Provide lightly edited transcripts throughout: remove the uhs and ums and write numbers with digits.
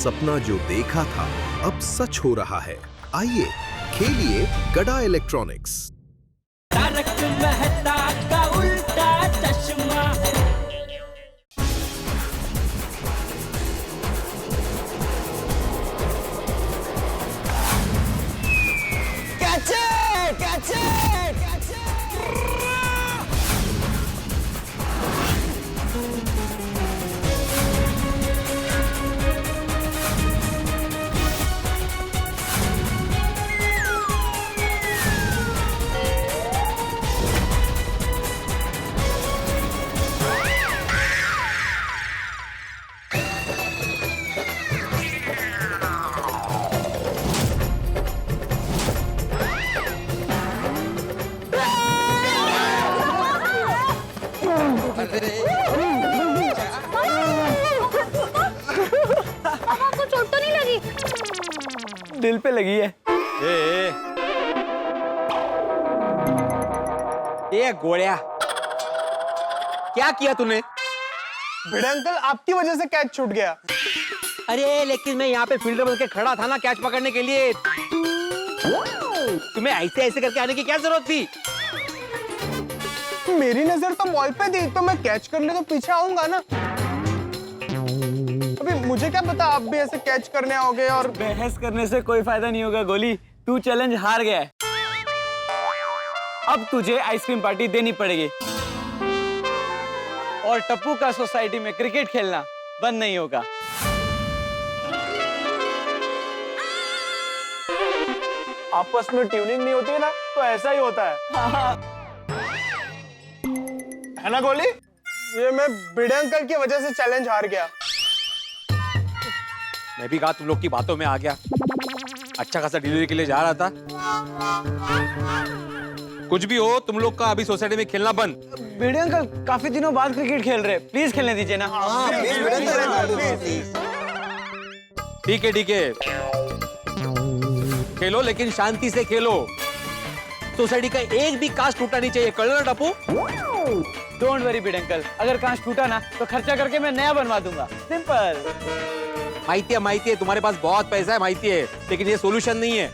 सपना जो देखा था अब सच हो रहा है। आइए खेलिए गड़ा इलेक्ट्रॉनिक्स। तारक मेहता का उल्टा चश्मा। Catch it, catch it, catch it. आपको चोट तो नहीं लगी? दिल पे लगी है। ए गोड़िया, क्या किया तूने? भिड़े अंकल, आपकी वजह से कैच छूट गया। अरे लेकिन मैं यहाँ पे फील्डर बन के खड़ा था ना कैच पकड़ने के लिए। तुम्हें ऐसे ऐसे करके आने की क्या जरूरत थी? मेरी नजर तो बॉल पे थी, तो मैं कैच करने तो पीछे आऊंगा ना। अभी मुझे क्या पता आप भी ऐसे कैच करने आओगे। और बहस करने से कोई फायदा नहीं होगा गोली, तू चैलेंज हार गया है। अब तुझे आइसक्रीम पार्टी देनी पड़ेगी और टप्पू का सोसाइटी में क्रिकेट खेलना बंद नहीं होगा। आपस में ट्यूनिंग नहीं होती ना, तो ऐसा ही होता है ना गोली? ये मैं भिड़े अंकल की वजह से चैलेंज हार गया। मैं भी कहा तुम लोग की बातों में आ गया। अच्छा खासा डिलीवरी के लिए जा रहा था। कुछ भी हो, तुम लोग का अभी सोसाइटी में खेलना बंद। भिड़े अंकल काफी दिनों बाद क्रिकेट खेल रहे, प्लीज खेलने दीजिए ना। ठीक है ठीक है, खेलो लेकिन शांति से खेलो। सोसाइटी का एक भी कांच टूटा नहीं चाहिए, कल ना Tappu? Don't worry Bhide uncle, अगर कांच टूटा ना तो खर्चा करके मैं नया बनवा दूंगा। सिंपल। माहिती है तुम्हारे पास बहुत पैसा है, माहिती है, लेकिन ये सॉल्यूशन नहीं है।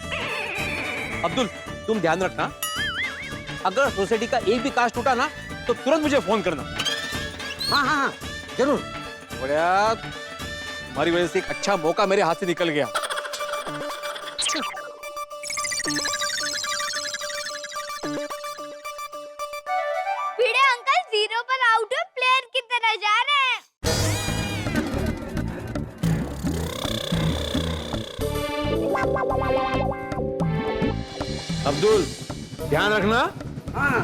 अब्दुल तुम ध्यान रखना, अगर सोसाइटी का एक भी कांच टूटा ना तो तुरंत मुझे फोन करना। हाँ जरूर। बढ़िया, तुम्हारी वजह से एक अच्छा मौका मेरे हाथ से निकल गया। भिड़े अंकल 0 पर आउट हुए प्लेयर की तरह जा रहे हैं। अब्दुल ध्यान रखना। हाँ।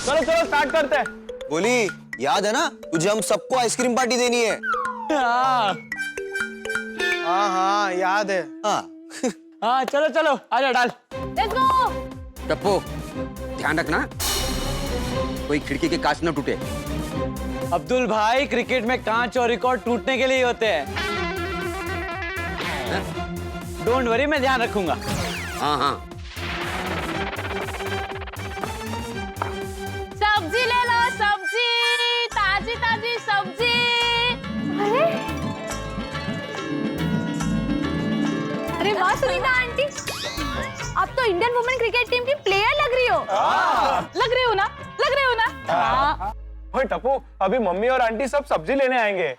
चलो चलो स्टार्ट करते हैं। बोली, याद है ना तुझे हम सबको आइसक्रीम पार्टी देनी है। हाँ हाँ याद है। हाँ चलो चलो आजा डाल। Let's go. टप्पू ध्यान रखना कोई खिड़की के कांच न टूटे। अब्दुल भाई, क्रिकेट में कांच और रिकॉर्ड टूटने के लिए होते हैं। डोंट वरी, मैं ध्यान रखूंगा। हाँ सब्जी ले लो, सब्जी, ताजी ताजी सब्जी। अरे वाह सुनीता आंटी, आप तो इंडियन वुमेन क्रिकेट टीम की प्लेयर लग रही हो। लग रही हो ना? लग रही हो ना? हाँ। ओए टप्पू, अभी मम्मी और आंटी सब सब्जी लेने आएंगे।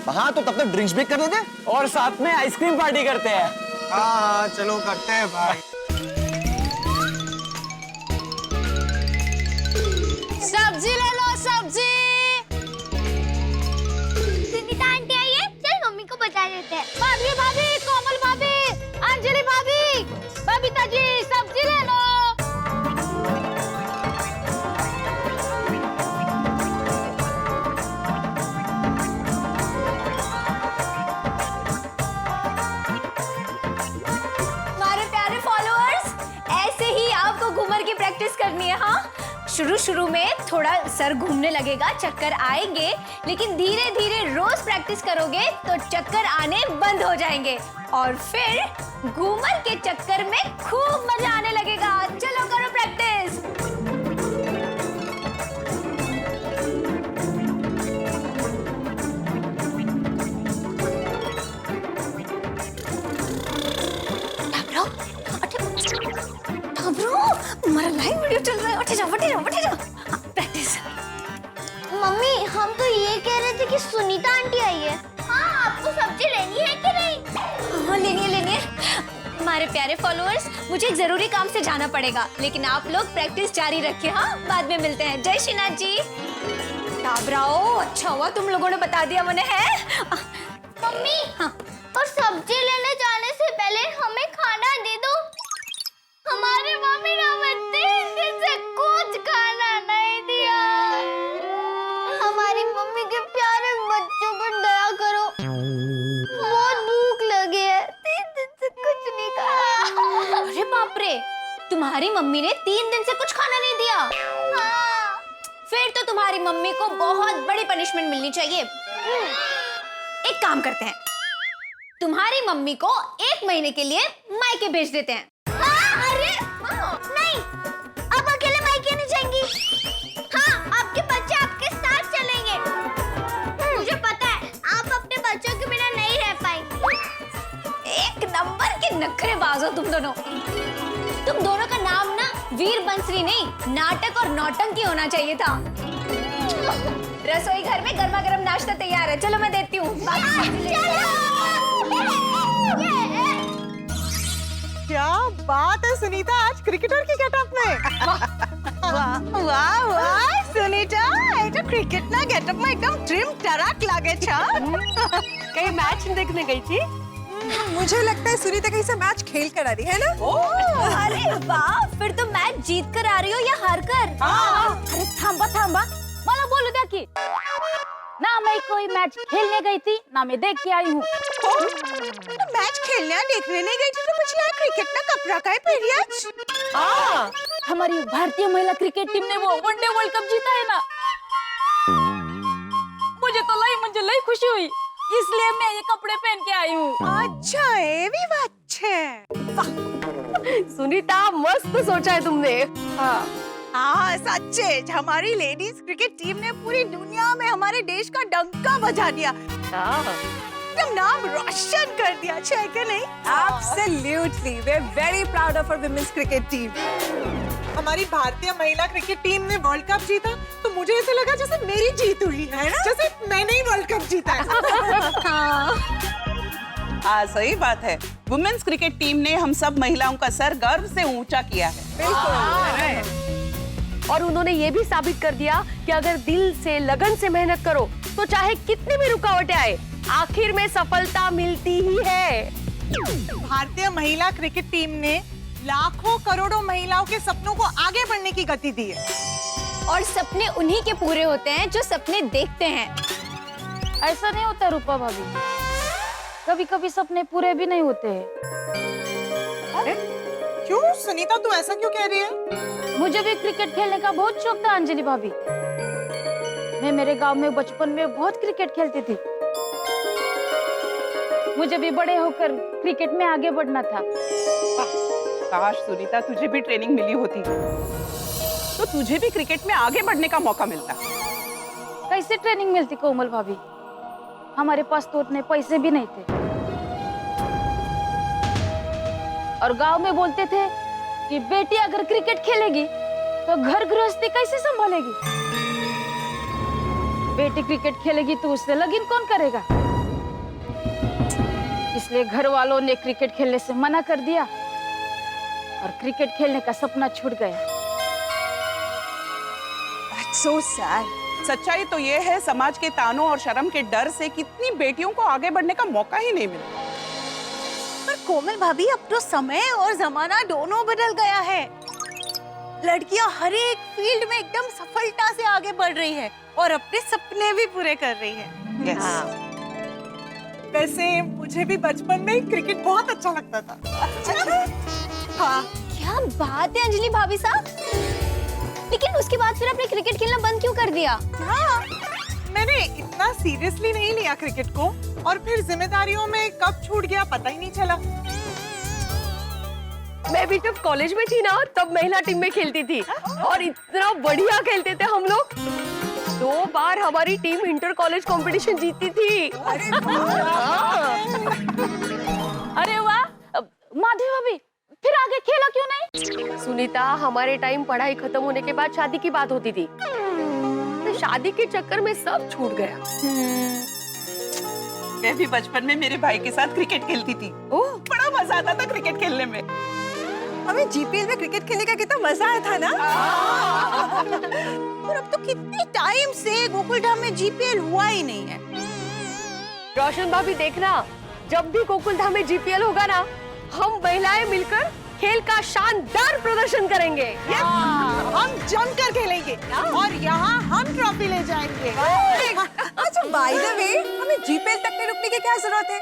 हाँ, तो तब तक ड्रिंक्स ब्रेक कर देते और साथ में आइसक्रीम पार्टी करते हैं। हाँ चलो करते हैं भाई। सब्जी ले लो, सब्जी। सुनीता आंटी आई है, चल मम्मी को बता देते हैं। भाभी भाभी, कोमल भाभी, अंजलि भाभी, बबीता जी सब्जी ले लो। हमारे प्यारे फॉलोअर्स, ऐसे ही आपको घूमर की प्रैक्टिस करनी है। हाँ, शुरू में थोड़ा सर घूमने लगेगा, चक्कर आएंगे, लेकिन धीरे धीरे रोज प्रैक्टिस करोगे तो चक्कर आने बंद हो जाएंगे और फिर घूमर के लाइव वीडियो चल रहा है। उठ जाओ, उठ जाओ, उठ जाओ। प्रैक्टिस। मम्मी हम तो ये कह रहे थे कि सुनीता आंटी आई है। हाँ आपको सब्जी लेनी है कि नहीं? हाँ लेनी है, लेनी है। हमारे प्यारे फॉलोअर्स, मुझे एक जरूरी काम से जाना पड़ेगा, लेकिन आप लोग प्रैक्टिस जारी रखिए। हाँ, बाद में मिलते हैं। जय श्रीनाथ जी। टाबराओ, अच्छा हुआ तुम लोगों ने बता दिया मुझे है। मम्मी हाँ। और सब्जी लेने जाने से पहले हमें खाना दे दो। हमारी मम्मी ने हमें 3 दिन से कुछ खाना नहीं दिया। हमारी मम्मी के प्यारे बच्चों पर दया करो, बहुत भूख लगी है, 3 दिन से कुछ नहीं खाया। अरे बाप रे, तुम्हारी मम्मी ने 3 दिन से कुछ खाना नहीं दिया? हाँ। फिर तो तुम्हारी मम्मी को बहुत बड़ी पनिशमेंट मिलनी चाहिए। एक काम करते हैं, तुम्हारी मम्मी को 1 महीने के लिए मायके भेज देते हैं। अरे नहीं, अब अकेले मायके नहीं जाएंगी। हाँ, आपके बच्चे आपके साथ चलेंगे। मुझे पता है आप अपने बच्चों के बिना नहीं रह पाएंगे। एक नंबर के नखरेबाज हो तुम दोनों। तुम दोनों का नाम ना वीर बंसरी नहीं, नाटक और नौटंकी होना चाहिए था। रसोई घर में गर्मा गर्म नाश्ता तैयार है, चलो मैं देती हूँ। क्या बात है सुनीता, आज क्रिकेटर की गेटअप में। वाह वाह वाह सुनीता, এটা ক্রিকেট না গেটআপ में एकदम ट्रिम टराक लागे छ। कहीं मैच देखने गई थी? मुझे लगता है सुनीता कहीं से मैच खेल कर आ रही है ना। अरे वाह, फिर तो मैच जीत कर आ रही हो या हार कर? अरे थांबा थांबा, मला बोलू द्या की। ना मैं कोई मैच खेलने गई थी, ना मैं देख के आई हूँ। मैच खेलने देखने नहीं गई थी तो मुझे यार क्रिकेट ना कपड़ा का है आज। हमारी भारतीय महिला क्रिकेट टीम ने वो वनडे वर्ल्ड कप जीता है ना। मुझे तो लई खुशी हुई, इसलिए मैं ये कपड़े पहन के आई हूँ। अच्छा ये भी बात है। सुनीता, मस्त सोचा है तुमने। हाँ सच्चे, हमारी लेडीज क्रिकेट टीम ने पूरी दुनिया में हमारे देश का डंका बजा दिया, एकदम नाम रोशन कर दिया। अच्छा है क्या नहीं? Absolutely, we're very proud of our women's cricket team. हमारी भारतीय महिला क्रिकेट टीम ने वर्ल्ड कप जीता तो मुझे ऐसा लगा जैसे मेरी जीत हुई है ना, जैसे मैंने ही वर्ल्ड कप जीता है। हाँ सही बात है, वुमेन्स क्रिकेट टीम ने हम सब महिलाओं का सर गर्व से ऊंचा किया है। बिल्कुल। और उन्होंने ये भी साबित कर दिया कि अगर दिल से लगन से मेहनत करो तो चाहे कितनी भी रुकावटें आए, आखिर में सफलता मिलती ही है। भारतीय महिला क्रिकेट टीम ने लाखों करोड़ों महिलाओं के सपनों को आगे बढ़ने की गति दी है। और सपने उन्हीं के पूरे होते हैं जो सपने देखते हैं। ऐसा नहीं होता रूपा भाभी, कभी कभी सपने पूरे भी नहीं होते हैं। अरे क्यों सुनीता, तू ऐसा क्यों कह रही है? मुझे भी क्रिकेट खेलने का बहुत शौक था अंजलि भाभी। मैं मेरे गांव में बचपन में बहुत क्रिकेट खेलती थी। मुझे भी बड़े होकर क्रिकेट में आगे बढ़ना था। काश सुनीता तुझे भी ट्रेनिंग मिली होती तो तुझे भी क्रिकेट में आगे बढ़ने का मौका मिलता। कैसे ट्रेनिंग मिलती कोमल भाभी, हमारे पास तो उतने पैसे भी नहीं थे। और गांव में बोलते थे कि बेटी अगर क्रिकेट खेलेगी तो घर गृहस्थी कैसे संभालेगी। बेटी क्रिकेट खेलेगी तो उससे लगन कौन करेगा। इसलिए घर वालों ने क्रिकेट खेलने से मना कर दिया और क्रिकेट खेलने का सपना छूट गया। That's so sad. सच्चाई तो ये है, समाज के तानों और शर्म के डर से कितनी बेटियों को आगे बढ़ने का मौका ही नहीं मिला। पर कोमल भाभी, अब तो समय और जमाना दोनों बदल गया है। लड़कियां हर एक फील्ड में एकदम सफलता से आगे बढ़ रही है और अपने सपने भी पूरे कर रही है। Yes. वैसे मुझे भी बचपन में क्रिकेट बहुत अच्छा लगता था। हाँ। क्या बात है अंजलि भाभी साहब, लेकिन उसके बाद फिर आपने क्रिकेट खेलना बंद क्यों कर दिया? हाँ, मैंने इतना सीरियसली नहीं लिया क्रिकेट को और फिर जिम्मेदारियों में कब छूट गया पता ही नहीं चला। मैं भी जब कॉलेज में थी ना तब महिला टीम में खेलती थी और इतना बढ़िया खेलते थे हम लोग। 2 बार हमारी टीम इंटर कॉलेज कंपटीशन जीती थी। अरे वाह, माधवी भाभी फिर आगे खेला क्यों नहीं? सुनीता, हमारे टाइम पढ़ाई खत्म होने के बाद शादी की बात होती थी, तो शादी के चक्कर में सब छूट गया। मैं भी बचपन में मेरे भाई के साथ क्रिकेट खेलती थी। ओह, बड़ा मजा आता था क्रिकेट खेलने में। हमें जीपीएल में क्रिकेट खेलने का कितना मजा आया था ना। और अब तो कितने टाइम से गोकुलधाम में जीपीएल हुआ ही नहीं है। रोशन भाभी देखना, जब भी गोकुलधाम में जीपीएल होगा ना, हम महिलाएं मिलकर खेल का शानदार प्रदर्शन करेंगे। हम जमकर खेलेंगे और यहाँ हम ट्रॉफी ले जाएंगे। अच्छा, बाय द वे, हमें जीपीएल तक में रुकने की क्या जरूरत है?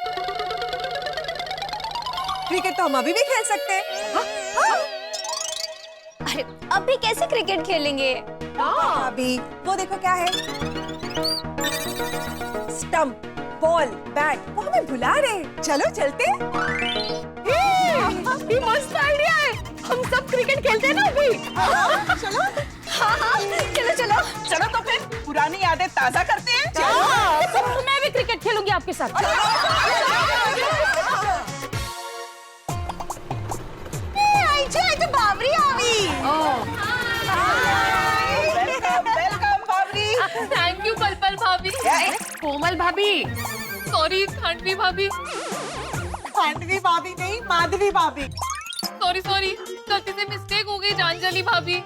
क्रिकेट तो हम अभी भी खेल सकते हैं। अरे अभी कैसे क्रिकेट खेलेंगे? अभी वो देखो क्या है, स्टंप, बॉल, बैट, वो हमें बुला रहे। चलो चलते। ये मस्त आइडिया है, हम सब क्रिकेट खेलते हैं ना अभी। चलो। हाँ, चलो चलो चलो तो फिर पुरानी यादें ताजा करते हैं। मैं भी क्रिकेट खेलूंगी आपके साथ। बाबरी आवी। वेलकम बाबरी। थैंक यू पल पल भाभी। कोमल भाभी, सॉरी खांडवी भाभी। खांडवी भाभी नहीं, माधवी भाभी। सॉरी सॉरी, गलती से मिस्टेक हो गई, जानजली भाभी।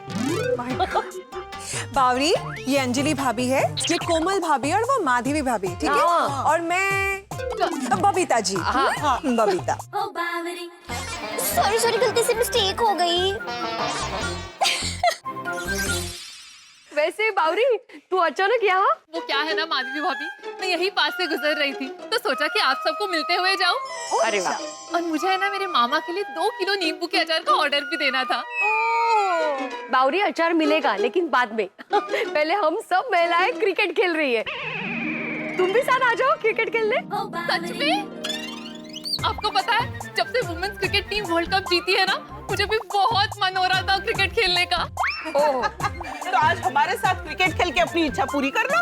बावरी, ये अंजलि भाभी है, ये कोमल भाभी और वो माधवी भाभी, ठीक है? और मैं बबीता जी। हाँ, बबीता। सॉरी सॉरी, गलती से मिस्टेक हो गई। वैसे बावरी, तू अचानक यहाँ? वो क्या है ना माधवी भाभी, मैं यही पास से गुजर रही थी तो सोचा कि आप सबको मिलते हुए जाऊं। अरे वाह। और मुझे है ना मेरे मामा के लिए 2 किलो नींबू के अचार का ऑर्डर भी देना था। बावरी, अचार मिलेगा लेकिन बाद में। पहले हम सब महिलाएं क्रिकेट खेल रही है, तुम भी साथ आ जाओ क्रिकेट खेलने। सच में? आपको पता है, जब से women's cricket team world cup जीती है ना, मुझे भी बहुत मन हो रहा था क्रिकेट खेलने का। ओह, तो आज हमारे साथ क्रिकेट खेल के अपनी इच्छा पूरी कर लो।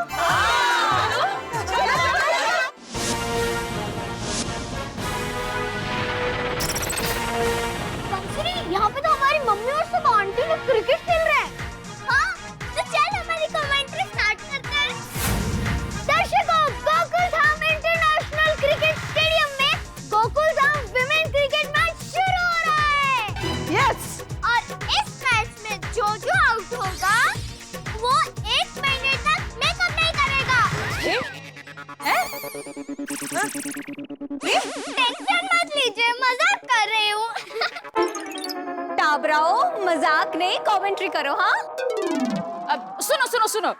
यहाँ पे तो हमारी मम्मी और सब आंटी लोग क्रिकेट खेल रहे हैं। हाँ, तो चल हमारी कमेंट्री स्टार्ट करते हैं। दर्शकों, गोकुलधाम इंटरनेशनल क्रिकेट स्टेडियम में गोकुलधाम विमेन क्रिकेट मैच शुरू हो रहा है। यस। और इस मैच में जो आउट होगा वो 1 महीने तक मेकअप नहीं करेगा। टेंशन मत लीजिए, मजाक कर रही हूँ। टाबराओ, मजाक नहीं, कमेंट्री करो। हाँ, अब सुनो सुनो सुनो,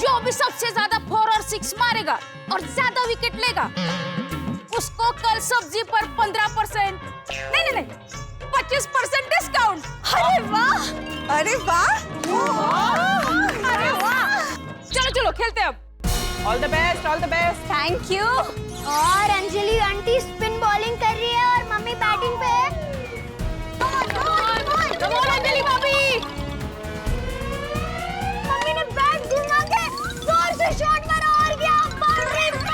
जो भी सबसे ज्यादा 4 और 6 मारेगा और ज्यादा विकेट लेगा, उसको कल सब्जी पर 15% नहीं 25% डिस्काउंट। अरे वाह, अरे वाह, अरे वाह। चलो चलो खेलते हैं अब। All the best, all the best. Thank you. और अंजलि आंटी स्पिन बॉलिंग कर रही है और मम्मी बैटिंग पे है। कम ऑन अंजलि भाभी। मम्मी ने बैट घुमा के जोर से शॉट मारा और गया बाउंड्री पर।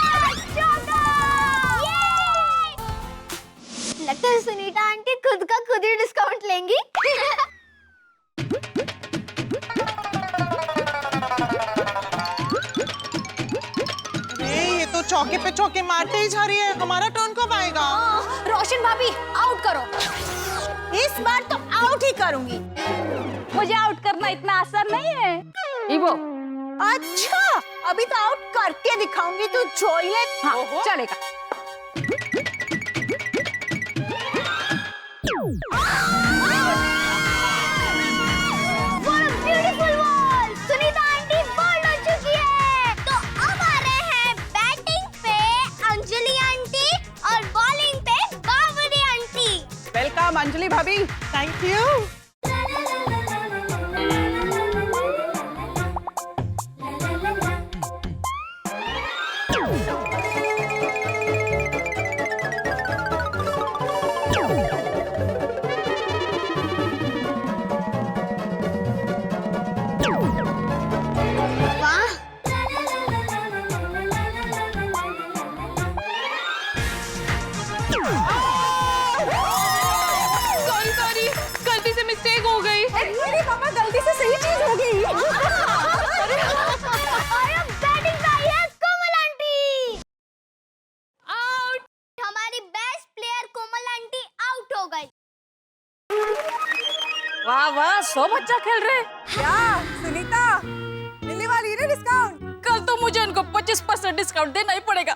लगता है सुनीता आंटी खुद का खुद ही डिस्काउंट लेंगी। ये तो चौके पे चौके मारते ही जा रही है, हमारा टर्न कब आएगा? रोशन भाभी, आउट करो। इस बार तो आउट ही करूंगी। मुझे आउट करना इतना आसान नहीं है। इवो, अच्छा, अभी तो आउट करके दिखाऊंगी, तू जोई ले। हाँ, चलेगा। Beautiful ball, Sunita aunty bowled हो चुकी है। तो अब आ रहे हैं बैटिंग पे अंजलि आंटी और बॉलिंग पे बावरी आंटी। वेलकम अंजलि भाभी। Thank you. सॉरी सॉरी, वाह वाह, सब अच्छा खेल रहे। क्या सुनीता, मिलने वाली है ना डिस्काउंट? कल तो मुझे उनको 25% डिस्काउंट देना ही पड़ेगा।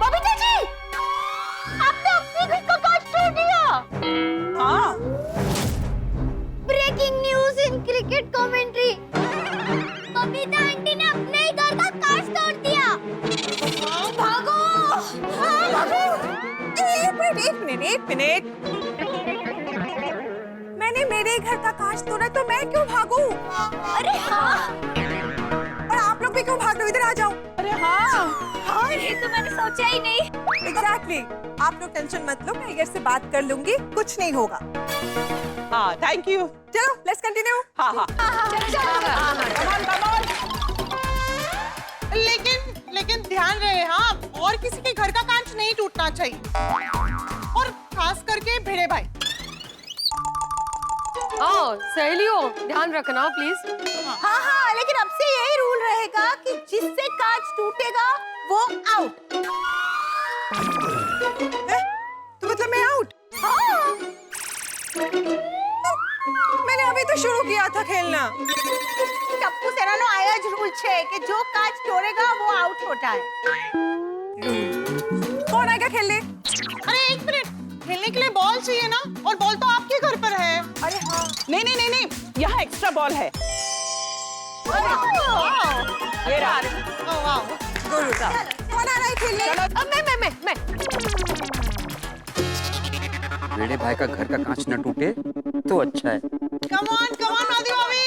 बबीता जी, आपने अपने घर का कांच तोड़ दिया। हाँ, breaking news in cricket commentary, Babita aunty ने अपने ही घर का कांच तोड़ दिया। भागो, हाँ, भागो। एक मिनट। मैंने मेरे घर का कांच तोड़ा तो मैं क्यों भागूं? अरे हाँ, और आप लोग भी क्यों भाग रहे हो? इधर आ जाओ। अरे हाँ, ये तो मैंने सोचा ही नहीं। एग्जैक्टली। आप लोग टेंशन मत लो, मैं इधर से बात कर लूंगी, कुछ नहीं होगा। हाँ, थैंक यू। चलो, लेट्स कंटिन्यू। हाँ हाँ। Come on। लेकिन ध्यान रहे, हाँ, और किसी के घर का कांच नहीं टूटना चाहिए, और खास करके भिड़े भाई। सहेलियों, ध्यान रखना प्लीज। हाँ, लेकिन अब से यही रूल रहेगा कि जिससे कांच टूटेगा वो आउट। तो मतलब मैं आउट? हाँ। मैंने अभी तो शुरू किया था खेलना। टप्पू सेरानो आया रूल है कि जो कांच तोड़ेगा वो आउट होता है। कौन आएगा खेलने? अरे एक मिनट, खेलने के लिए बॉल चाहिए ना, और बॉल तो आपके घर पर है। अरे हाँ। नहीं, यहाँ एक्स्ट्रा बॉल है। ये रहा। कौन आ रहा है खेलने? मैं। मेरे भाई का घर का कांच न टूटे तो अच्छा है। कम ऑन माधवी भाभी।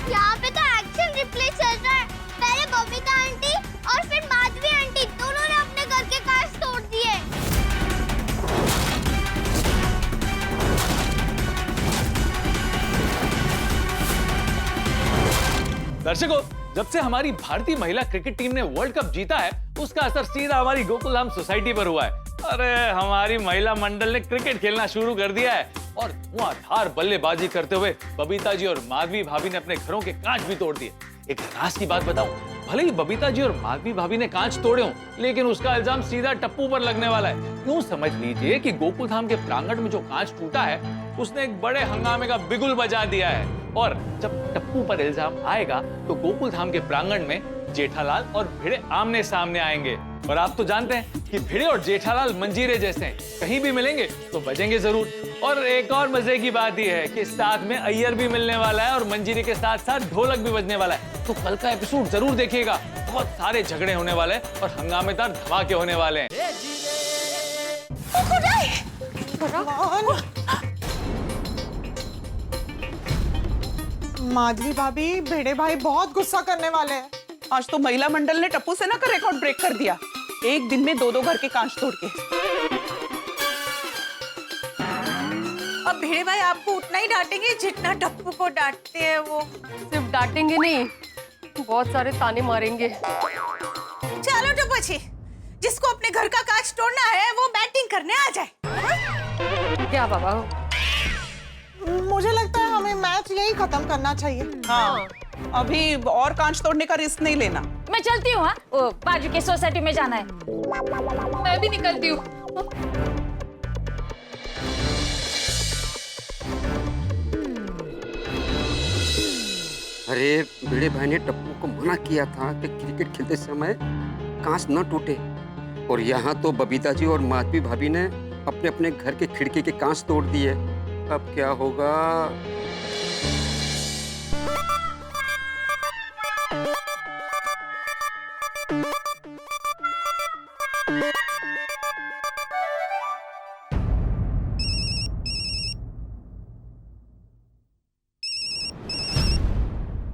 यहाँ पे तो एक्शन रिप्ले चल रहा है। पहले बबीता आंटी और फिर माधवी आंटी दोनों ने अपने घर के कांच तोड़ दिए। दर्शकों, जब से हमारी भारतीय महिला क्रिकेट टीम ने वर्ल्ड कप जीता है, उसका असर सीधा हमारी गोकुलधाम सोसाइटी पर हुआ है। अरे हमारी महिला मंडल ने क्रिकेट खेलना शुरू कर दिया है और धुआंधार बल्लेबाजी करते हुए बबीता जी और माधवी भाभी ने अपने घरों के कांच भी तोड़ दिए। एक राज की बात बताऊं, भले ही बबीता जी और माधवी भाभी ने कांच तोड़े हों, लेकिन उसका इल्जाम सीधा टप्पू पर लगने वाला है। यूं समझ लीजिए कि गोकुलधाम के प्रांगण में जो कांच टूटा है, उसने एक बड़े हंगामे का बिगुल बजा दिया है। और जब टप्पू पर इल्जाम आएगा तो गोकुलधाम के प्रांगण में जेठालाल और भिड़े आमने सामने आएंगे। और आप तो जानते हैं कि भिड़े और जेठालाल मंजीरे जैसे हैं, कहीं भी मिलेंगे तो बजेंगे जरूर। और एक और मजे की बात यह है कि साथ में अय्यर भी मिलने वाला है और मंजीरे के साथ साथ ढोलक भी बजने वाला है। तो कल का एपिसोड जरूर देखिएगा, बहुत सारे झगड़े होने वाले हैं और हंगामेदार धमाके होने वाले हैं। माधवी भाभी, भिड़े भाई बहुत गुस्सा करने वाले हैं। आज तो महिला मंडल ने टप्पू सेना का रिकॉर्ड ब्रेक कर दिया, एक दिन में 2-2 घर के कांच तोड़ के। अब भिड़े भाई आपको उतना ही डांटेंगे जितना टप्पू को डांटते हैं वो। सिर्फ डांटेंगे नहीं, बहुत सारे ताने मारेंगे। चलो टप्पू जी, जिसको अपने घर का कांच तोड़ना है वो बैटिंग करने आ जाए। क्या बाबा? मुझे लगता है हमें मैच यही खत्म करना चाहिए। हाँ, अभी और कांच तोड़ने का रिस्क नहीं लेना। मैं चलती हूँ। हाँ, बाजू के सोसाइटी में जाना है। मैं भी निकलती हूँ। अरे भिड़े भाई ने टप्पू को मना किया था कि क्रिकेट खेलते समय कांच न टूटे, और यहाँ तो बबीता जी और माधवी भाभी ने अपने अपने घर के खिड़की के कांच तोड़ दिए। अब क्या होगा?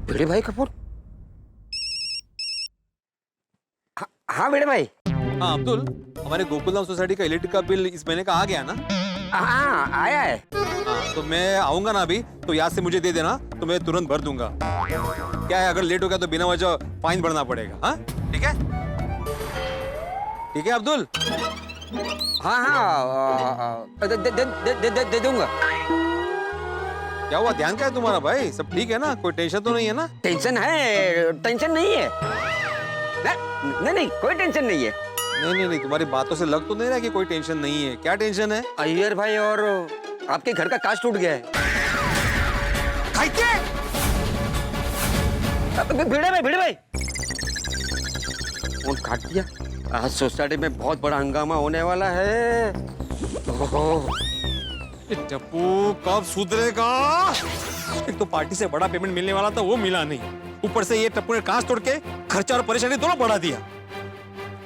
भिड़े भाई का फोन। हाँ भिड़े भाई। हाँ अब्दुल, हमारे गोकुलधाम सोसाइटी का इलेक्ट्रिक का बिल इस महीने का आ गया ना? हाँ आया है। हाँ तो मैं आऊंगा ना अभी, तो याद से मुझे दे देना, तो मैं तुरंत भर दूंगा। क्या है, अगर लेट हो गया तो बिना वजह फाइन भरना पड़ेगा। हाँ ठीक है, ठीक है अब्दुल। हाँ हाँ दे दूंगा। क्या हुआ, ध्यान क्या है तुम्हारा भाई? सब ठीक है ना? कोई टेंशन तो नहीं है ना? टेंशन है, टेंशन नहीं है। नहीं कोई टेंशन नहीं है। नहीं, तुम्हारी बातों से लग तो नहीं रहा कि कोई टेंशन नहीं है। क्या टेंशन है? अय्यर भाई और आपके घर का कांच टूट गया है। भिड़े भाई फोन काट दिया। आज सोसाइटी में बहुत बड़ा हंगामा होने वाला है। टप्पू कब सुधरेगा? एक तो पार्टी से बड़ा पेमेंट मिलने वाला था, वो मिला नहीं। ऊपर से ये टप्पू ने कांच तोड़ के खर्चा और परेशानी दोनों बढ़ा दिया।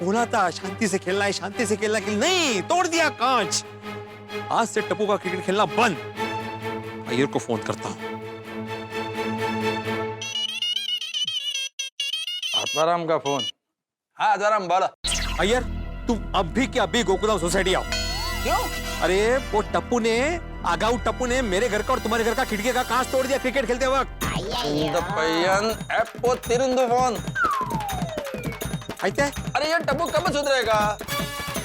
बोला था शांति से खेलना है, शांति से खेलना है, नहीं, तोड़ दिया कांच। आज से टप्पू का क्रिकेट खेलना बंद। अय्यर को फोन करता हूँ। आत्माराम का फोन। हाँ आत्माराम बोला। अय्यर तुम अभी के अभी गोकुलधाम सोसाइटी आओ। क्यों? अरे वो टप्पू ने, आगाऊ टप्पू ने मेरे घर का और तुम्हारे घर का खिड़की का कांच तोड़ दिया क्रिकेट खेलते वक्त। अरे ये टप्पू कब सुधरेगा?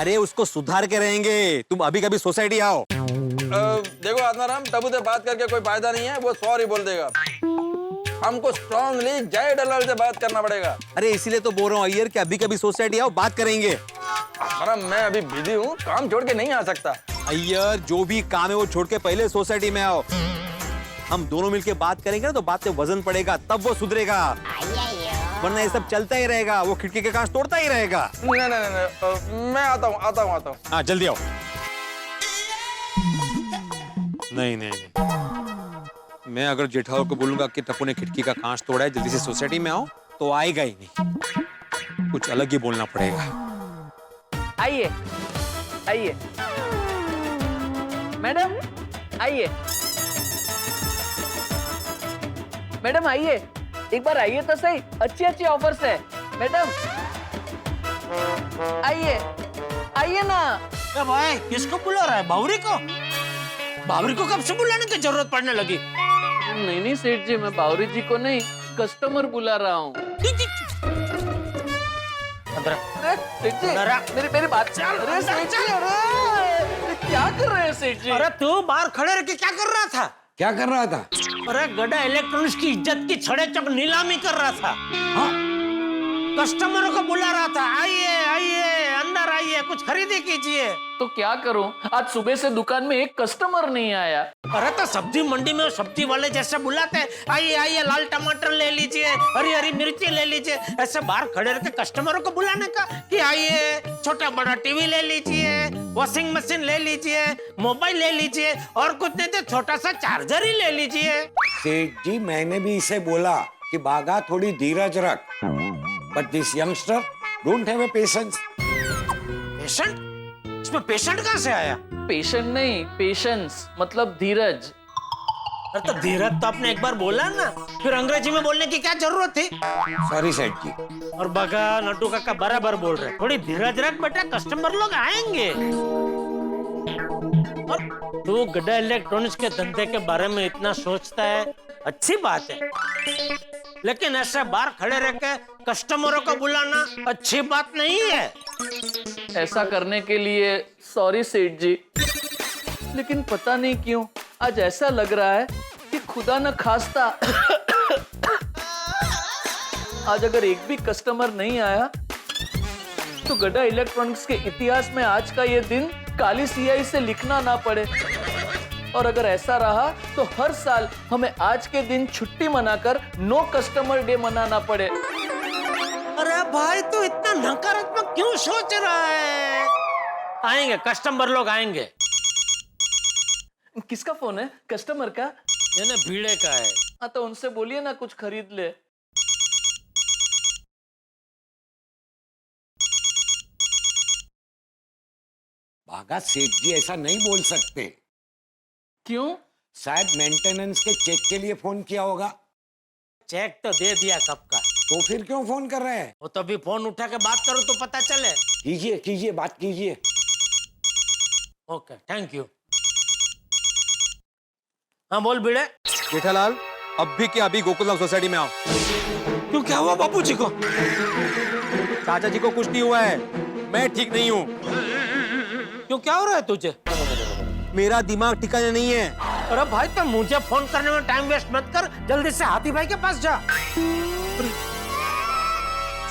अरे उसको सुधार के रहेंगे, तुम अभी कभी सोसाइटी आओ। देखो आत्माराम, टप्पू से बात करके कोई फायदा नहीं है, वो सॉरी बोल देगा। हमको स्ट्रांगली जय दलाल से बात करना पड़ेगा। अरे इसीलिए तो बोल रहा हूँ अय्यर कि अभी कभी सोसाइटी आओ, बात करेंगे। मैं अभी बिजी हूँ, काम छोड़ के नहीं आ सकता। अय्यर जो भी काम है वो छोड़ के पहले सोसाइटी में आओ। हम दोनों मिलके बात करेंगे ना, तो बात से वजन पड़ेगा, तब वो सुधरेगा। वरना ये सब चलता ही रहेगा, वो खिड़की के कांच तोड़ता ही रहेगा। नहीं, मैं आता हूँ। हाँ जल्दी आओ। नहीं, मैं अगर जेठालाल को बोलूंगा कि टप्पू ने खिड़की का कांच तोड़ा है, जल्दी से सोसाइटी में आओ, तो आएगा ही नहीं। कुछ अलग ही बोलना पड़ेगा। आइए आइए मैडम, आइए मैडम, आइए एक बार आइए तो सही, अच्छी ऑफर्स है मैडम। आइए ना। भाई किसको बुला रहा है? बावरी को? बावरी को कब से बुलाने की जरूरत पड़ने लगी? नहीं सेठ जी, मैं बावरी जी को नहीं, कस्टमर बुला रहा हूँ। मेरी बात चल। अरे सेठ जी, अरे क्या कर रहे हैं सेठ जी? अरे तू बाहर खड़े रह के क्या कर रहा था? क्या कर रहा था? अरे गड्ढा इलेक्ट्रॉनिक्स की इज्जत की छड़े चक नीलामी कर रहा था। हाँ? कस्टमरों को बुला रहा था, आइए अंदर आइए, कुछ खरीदी कीजिए। तो क्या करूं, आज सुबह से दुकान में एक कस्टमर नहीं आया। अरे तो सब्जी मंडी में सब्जी वाले जैसे बुलाते हैं, आइए लाल टमाटर ले लीजिए, हरी मिर्ची ले लीजिए। ऐसे बाहर खड़े रहकर कस्टमरों को बुलाने का कि आइए छोटा बड़ा टीवी ले लीजिए, वॉशिंग मशीन ले लीजिए, मोबाइल ले लीजिए, और कुछ नहीं तो छोटा सा चार्जर ही ले लीजिए। सेठ जी, मैंने भी इसे बोला कि बागा थोड़ी धीरज रख, but this youngster don't have a patience. Patient? इसमें पेशेंट कहाँ से आया? पेशेंट नहीं, पेशेंस मतलब धीरज। अरे तो धीरज तो आपने एक बार बोला ना, फिर अंग्रेजी में बोलने की क्या जरूरत थी? सॉरी सेठ जी। और बगा नट्टू काका बराबर बोल रहे, थोड़ी धीरज रख बेटा, कस्टमर लोग आएंगे। और तू गड्ढा इलेक्ट्रॉनिक्स के धंधे के बारे में इतना सोचता है, अच्छी बात है, लेकिन ऐसे बाहर खड़े रह के कस्टमरों को बुलाना अच्छी बात नहीं है। ऐसा करने के लिए सॉरी सेठ जी, लेकिन पता नहीं क्यों आज ऐसा लग रहा है कि खुदा न खास्ता आज अगर एक भी कस्टमर नहीं आया तो गड्ढा इलेक्ट्रॉनिक्स के इतिहास में आज का ये दिन काली सियाही से लिखना ना पड़े। और अगर ऐसा रहा तो हर साल हमें आज के दिन छुट्टी मनाकर नो कस्टमर डे मनाना पड़े। अरे भाई तू इतना नकारात्मक क्यों सोच रहा है? आएंगे कस्टमर लोग आएंगे। किसका फोन है? कस्टमर का? ये ना भीड़े का है। हाँ तो उनसे बोलिए ना कुछ खरीद ले। भागा सेठ जी ऐसा नहीं बोल सकते। क्यों? शायद मेंटेनेंस के चेक के लिए फोन किया होगा। चेक तो दे दिया कब का। तो फिर क्यों फोन कर रहे हैं? वो तो अभी फोन उठा के बात करो तो पता चले। कीजिए कीजिए बात कीजिए। Okay thank you. हाँ बोल भिड़े। जेठालाल अब भी के अभी गोकुलधाम सोसाइटी में आओ। क्यों क्या हुआ बापूजी को? चाचा जी को कुछ नहीं हुआ है, मैं ठीक नहीं हूँ। क्यों क्या हो रहा है तुझे? मेरा दिमाग ठिकाने नहीं है। अरे भाई तो मुझे फोन करने में टाइम वेस्ट मत कर, जल्दी से हाथी भाई के पास जा।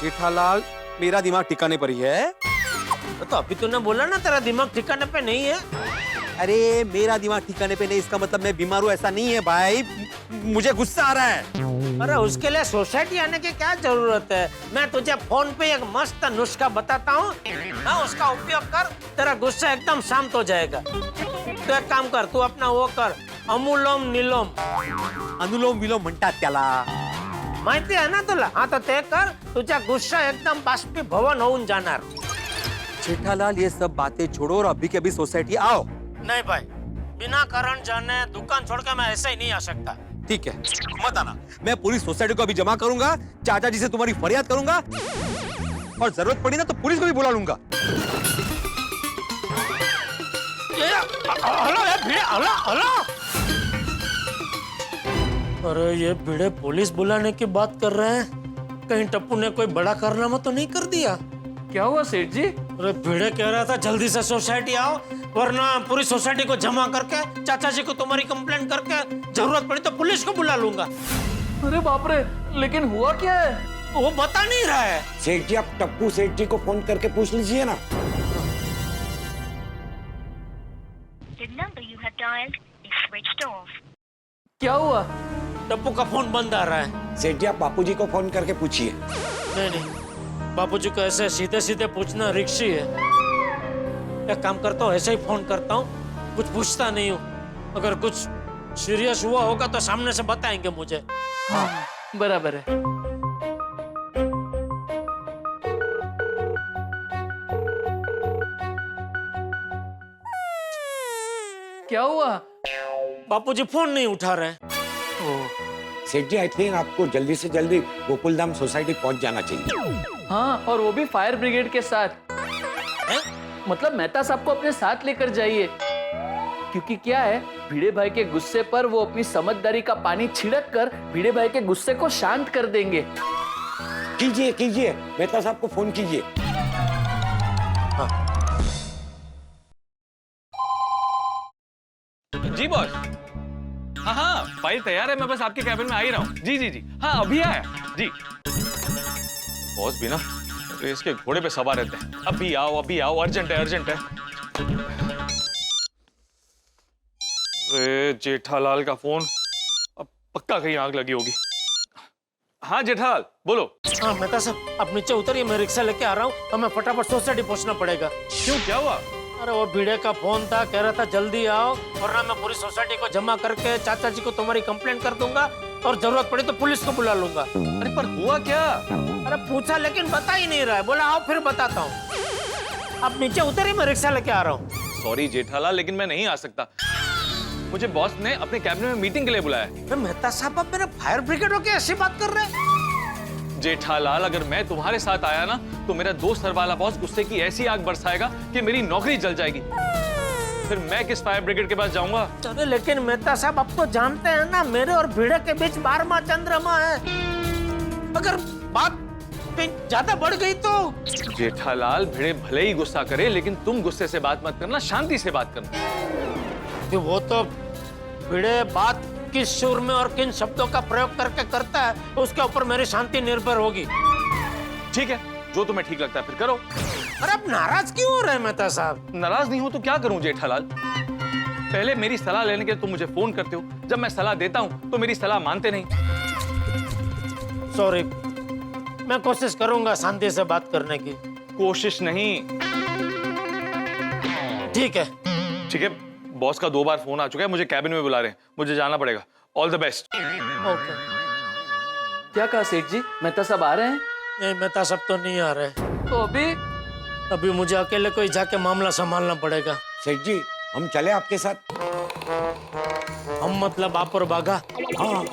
जेठालाल मेरा दिमाग ठिकाने पर ही है। तो अभी तूने बोला ना तेरा दिमाग ठिकाने पे नहीं है। अरे मेरा दिमाग ठिकाने पे नहीं, इसका मतलब मैं बीमार हूँ ऐसा नहीं है भाई, मुझे गुस्सा आ रहा है। अरे उसके लिए सोसाइटी आने की क्या जरूरत है? मैं तुझे फोन पे एक मस्त नुस्खा बताता हूँ, हाँ उसका उपयोग कर, तेरा गुस्सा एकदम शांत हो जाएगा। तो एक काम कर, तू अपना वो कर, अनुलोम निलोम। अनुलोम विलोम म्हणतात त्याला, माहिती आहे ना तुला? हाँ तो ते कर, तुझा गुस्सा एकदम बाष्पीभवन होऊन जाणार। जेठालाल ये सब बातें छोड़ो और अभी के अभी सोसाइटी आओ। नहीं भाई, बिना कारण जाने दुकान छोड़ के मैं ऐसे ही नहीं आ सकता। ठीक है मत आना, मैं पूरी सोसाइटी को अभी जमा करूंगा, चाचा जी से तुम्हारी फरियाद करूंगा और जरूरत पड़ी ना तो पुलिस को भी बुला लूंगा। अरे ये भिड़े पुलिस बुलाने की बात कर रहे हैं, कहीं टप्पू ने कोई बड़ा कारनामा तो नहीं कर दिया? क्या हुआ सेठ जी? अरे भिड़े कह रहा था जल्दी से सोसाइटी आओ, वरना पूरी सोसाइटी को जमा करके चाचा जी को तुम्हारी कंप्लेंट करके जरूरत पड़ी तो पुलिस को बुला लूंगा। अरे बाप रे, लेकिन हुआ क्या है? वो बता नहीं रहा है। सेठ जी आप टप्पू सेठ जी को फोन करके पूछ लीजिए ना। क्या हुआ? टप्पू का फोन बंद आ रहा है। सेठ जी आप बापूजी को फोन करके पूछिए। नहीं, बापूजी को ऐसे सीधे सीधे पूछना रिक्शी है। एक काम करता हूँ, ऐसे ही फोन करता हूँ, कुछ पूछता नहीं हूँ। अगर कुछ सीरियस हुआ होगा तो सामने से बताएंगे मुझे। हाँ बराबर है। क्या हुआ? बापूजी फोन नहीं उठा रहे। सेठ जी आई थिंक आपको जल्दी से जल्दी गोकुलधाम सोसाइटी पहुंच जाना चाहिए। हाँ और वो भी फायर ब्रिगेड के साथ। मतलब मेहता साहब को अपने साथ लेकर जाइए, क्योंकि क्या है, भिड़े भाई के गुस्से पर वो अपनी समझदारी का पानी छिड़क कर भिड़े भाई के गुस्से को शांत कर देंगे। कीजिए कीजिए, मेहता साहब को फोन कीजिए। जी बॉस। हाँ हाँ फाइल तैयार है, मैं बस आपके कैबिन में आ ही रहा हूँ। जी जी जी हाँ अभी आया जी। बॉस भी ना रेस के घोड़े पे सवार रहते हैं, अभी आओ, अर्जेंट है अर्जेंट है। अरे जेठालाल का फोन, अब पक्का कहीं आग लगी होगी। हाँ जेठालाल बोलो। हाँ मेहता साहब आप नीचे उतरिए, मैं रिक्शा लेके आ रहा हूँ, हमें फटाफट सोसाइटी पहुँचना पड़ेगा। क्यों क्या हुआ? अरे वो भिड़े का फोन था, कह रहा था जल्दी आओ वरना मैं पूरी सोसाइटी को जमा करके चाचा जी को तुम्हारी कंप्लेंट कर दूंगा और जरूरत पड़ी तो पुलिस को बुला लूंगा। अरे पर हुआ क्या? अरे पूछा लेकिन बता ही नहीं रहा है, बोला आओ फिर बताता हूँ। आप नीचे उतरिए, मैं रिक्शा लेके आ रहा हूँ। सॉरी जेठालाल लेकिन मैं नहीं आ सकता, मुझे बॉस ने अपने कैबिन में मीटिंग के लिए बुलाया है। मेहता साहब आप मेरे फायर ब्रिगेड होके ऐसी बात कर रहे हैं? जेठालाल अगर मैं तुम्हारे साथ आया ना तो मेरा दोस्त सरवाला बॉस गुस्से की ऐसी आग बरसाएगा कि मेरी नौकरी जल जाएगी, फिर मैं किस फायर ब्रिगेड के पास जाऊंगा? अरे लेकिन मेहता साहब आप तो जानते हैं ना मेरे और भिड़े के बीच 12वां चंद्रमा है, अगर बात ज्यादा बढ़ गई तो। जेठालाल भिड़े भले ही गुस्सा करे लेकिन तुम गुस्से से बात मत करना, शांति से बात करना। वो तो भिड़े बात किस सुर में और किन शब्दों का प्रयोग करके करता है उसके ऊपर मेरी शांति निर्भर होगी। ठीक है जो तुम्हें ठीक लगता है फिर करो। अरे आप नाराज क्यों हो रहे हैं मेहता साहब? नाराज नहीं हो तो क्या करूं जेठालाल? पहले मेरी सलाह लेने के लिए तुम मुझे फोन करते हो, जब मैं सलाह देता हूँ तो मेरी सलाह मानते नहीं। सॉरी, मैं कोशिश करूंगा शांति से बात करने की। कोशिश नहीं। ठीक है। ठीक है, बॉस का 2 बार फोन आ चुका है, मुझे कैबिन में बुला रहे हैं, मुझे जाना पड़ेगा। All the best. ओके। क्या कहा सेठ जी, मेहता साहब आ रहे हैं? नहीं, मेहता साहब तो नहीं आ रहे। तो अभी मुझे अकेले कोई जाके मामला संभालना पड़ेगा। सेठ जी, हम चले आपके साथ? हम मतलब आप और बाघा? हाँ।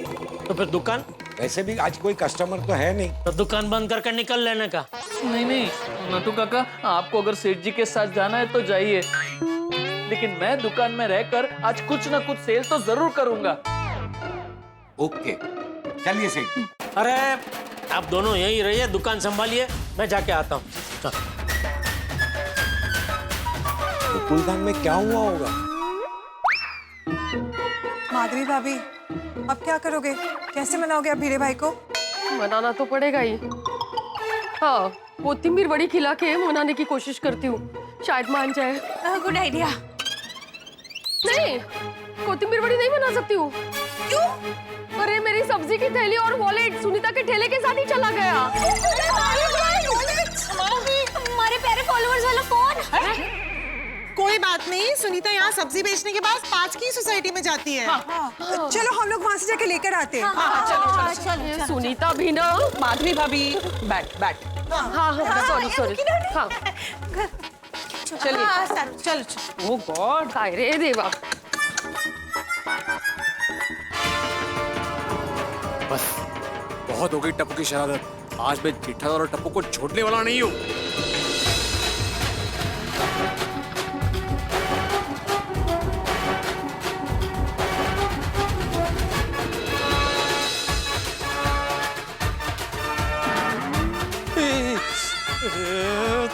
तो फिर दुकान? वैसे भी आज कोई कस्टमर तो है नहीं। तो दुकान बंद करके निकल लेने का। नहीं नहीं नटू काका, आपको अगर सेठ जी के साथ जाना है तो जाइए, लेकिन मैं दुकान में रहकर आज कुछ ना कुछ सेल तो जरूर करूंगा। ओके, चलिए सेठ जी। अरे आप दोनों यही रहिए, दुकान संभालिए, मैं जाके आता हूँ। गोकुलधाम में क्या हुआ होगा? माधवी भाभी, अब क्या करोगे? कैसे मनाओगे अब भिड़े भाई को? मनाना तो पड़ेगा ही। हाँ, कोथिंबीर वड़ी खिला के मनाने की कोशिश करती हूँ, शायद मान जाए। Good idea. नहीं, कोथिंबीर वड़ी नहीं बना सकती हूँ। क्यों? अरे मेरी सब्जी की थैली और वॉलेट सुनीता के ठेले के साथ ही चला गया। हमारे प्यारे फॉलोअर्स वाला फोन। कोई बात नहीं, सुनीता यहाँ सब्जी बेचने के बाद 5 की सोसाइटी में जाती है। चलो हम लोग वहाँ से जाके लेकर आते हैं। चलो। सुनीता भी ना। माधवी भाभी, बैठ। हाँ, सॉरी। हाँ, चलिए। चलो। ओह गॉड, काय रे देवा। बस बहुत हो गई टप्पू की शरारत। आज मैं जेठालाल और टप्पू को छोड़ने वाला नहीं हूँ।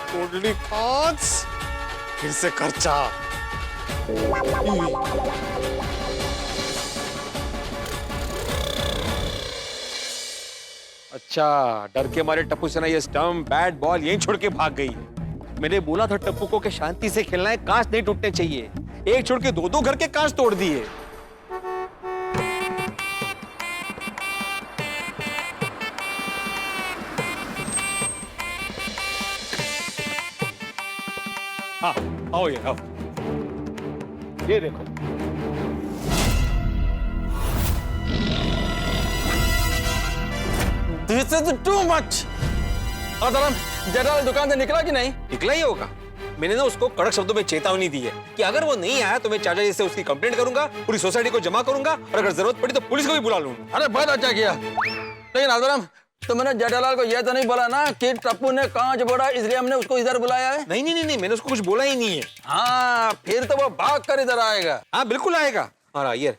तोड़नी कांच, फिर से खर्चा। अच्छा, डर के मारे टप्पू सेना ये स्टंप, बैट, बॉल यहीं छोड़ के भाग गई है। मैंने बोला था टप्पू को कि शांति से खेलना है, कांच नहीं टूटने चाहिए। एक छोड़ के 2 घर के कांच तोड़ दिए। हाँ, आओ ये आओ, ये देखो। This is too much. आदरम, Jethalal दुकान से निकला कि नहीं? निकला ही होगा। मैंने ना उसको कड़क शब्दों में चेतावनी दी है कि अगर वो नहीं आया तो मैं चाचा जी से उसकी कंप्लेंट करूंगा, पूरी सोसाइटी को जमा करूंगा और अगर जरूरत पड़ी तो पुलिस को भी बुला लूंगा। अरे बहुत अच्छा किया। लेकिन आदरम, तुमने जेठालाल को यह तो नहीं बोला ना कि टप्पू ने कांच बोड़ा इसलिए हमने उसको इधर बुलाया है? नहीं, मैंने उसको कुछ बोला ही नहीं है। हाँ, फिर तो वो भाग कर इधर आएगा। हाँ, बिल्कुल आएगा। और आइए,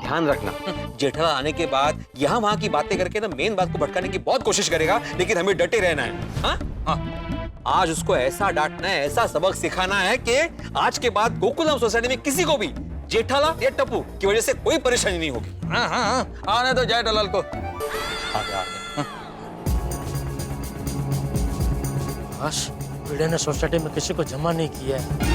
ध्यान रखना, जेठालाल आने के बाद यहाँ वहाँ की बातें करके ना मेन बात को भटकाने की बहुत कोशिश करेगा, लेकिन हमें डटे रहना है। हाँ? हाँ। आज उसको ऐसा डांटना है, ऐसा सबक सिखाना है कि आज के बाद गोकुलधाम सोसाइटी में किसी को भी जेठालाल या टप्पू की वजह से कोई परेशानी नहीं होगी। हाँ, आने दो जेठालाल को। बस भिड़े ने सोसाइटी में किसी को जमा नहीं किया है।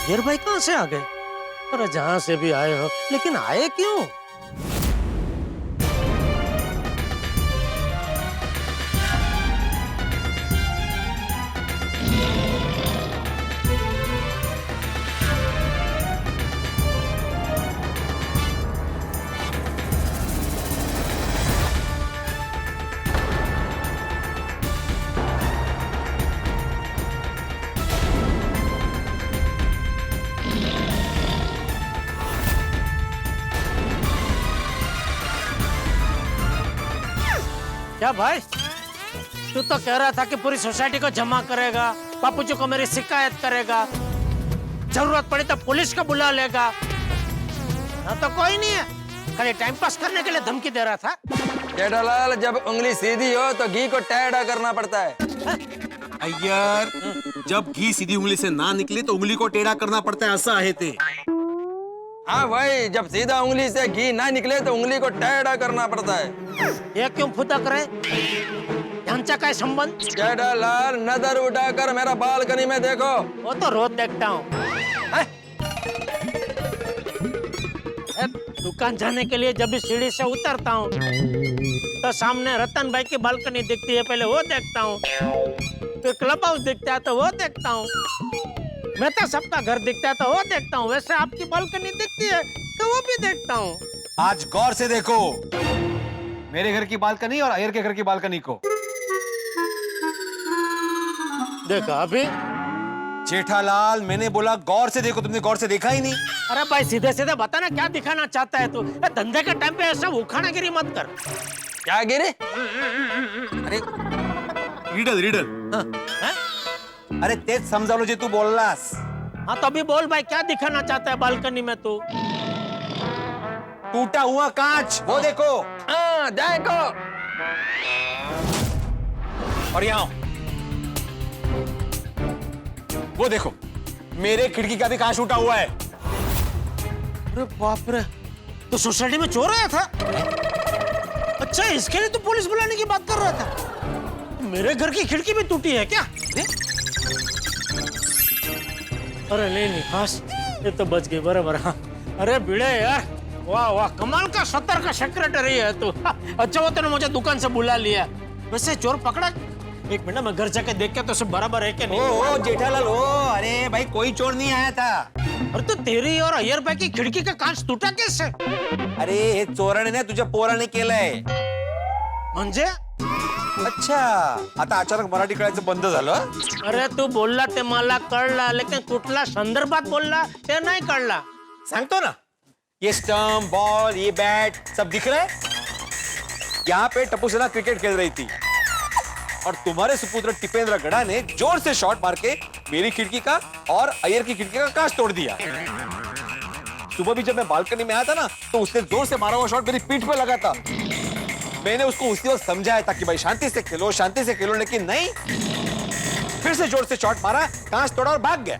ये भाई कहाँ से आ गए? अरे जहां से भी आए हो, लेकिन आए क्यों? क्या भाई, तू तो कह रहा था कि पूरी सोसाइटी को जमा करेगा, बापूजी को मेरी शिकायत करेगा, जरूरत पड़ी तो पुलिस को बुला लेगा। ना तो कोई नहीं है, खाली टाइम पास करने के लिए धमकी दे रहा था। जेठालाल, जब उंगली सीधी हो तो घी को टेढ़ा करना पड़ता है। अय्यर, जब घी सीधी उंगली से ना निकले तो उंगली को टेढ़ा करना पड़ता है, ऐसा है ते। हाँ भाई, जब सीधा उंगली से घी ना निकले तो उंगली को टेढ़ा करना पड़ता है। ये क्यों फुदक रहे? यांचा काय संबंध? जेठालाल, नजर उठाकर मेरा बालकनी में देखो। वो तो रोज देखता हूँ। दुकान जाने के लिए जब भी सीढ़ी से उतरता हूँ तो सामने रतन भाई की बालकनी दिखती है, पहले वो देखता हूँ, फिर क्लब हाउस दिखता है तो वो देखता हूँ, मेहता सबका घर दिखता है तो वो देखता हूँ, वैसे आपकी बालकनी दिखती है तो वो भी देखता हूँ। आज गौर से देखो मेरे घर की बालकनी और अय्यर के घर की बालकनी को। देखा अभी? जेठालाल, मैंने बोला गौर से देखो, तुमने गौर से देखा ही नहीं। अरे भाई सीधे सीधे बता ना क्या दिखाना चाहता है तू? धंधे के टाइम पे ऐसा उखानागिरी मत कर। क्या गिरी? अरे रिडल रिडल अरे तेज समजावलो जे तू बोललास। हाँ तो अभी बोल भाई, क्या दिखाना चाहता है बालकनी में तू? टूटा हुआ कांच, वो देखो। हाँ देखो। और यहाँ वो देखो, मेरे खिड़की का भी कांच टूटा हुआ है। अरे बाप रे, तो सोसाइटी में चोर आया था? अच्छा, इसके लिए तो पुलिस बुलाने की बात कर रहा था। मेरे घर की खिड़की भी टूटी है क्या? अरे नहीं बस, ये तो बच गई बराबर। हाँ अरे भिड़े यार, वाह वाह, कमाल का सत्तर का सेक्रेटरी है तू। अच्छा वो तूने मुझे दुकान से बुला लिया। वैसे चोर पकड़ा? एक मिनट, मैं घर जाके देख के तो सब बराबर है कि नहीं। ओ जेठालाल, ओ अरे भाई कोई चोर नहीं आया था। अरे तो तेरी और अय्यर भाई की खिड़की का कांच टूटा कैसे? अरे हे चोराने ना तुझ्या पोराने केलंय। म्हणजे? अच्छा, आता अचानक मराठी कळायचं बंद झालं? अरे तू बोलला ते मला कळला, लेकिन कुठला संदर्भात बोलला ते नाही कळला। सांगतो ना, ये स्टंप, बॉल, ये बैट सब दिख रहा है। यहाँ पे टप्पू सेना क्रिकेट खेल रही थी और तुम्हारे सुपुत्र टिपेंद्र गड़ा ने जोर से शॉट मार के मेरी खिड़की का और अय्यर की खिड़की का कांच तोड़ दिया। सुबह भी जब मैं बालकनी में आया था ना, तो उसने जोर से मारा हुआ शॉट मेरी पीठ पे लगा था। मैंने उसको उसी वक्त समझाया था कि भाई शांति से खेलो, शांति से खेलो, लेकिन नहीं, फिर से जोर से शॉट मारा, कांच तोड़ा और भाग गया।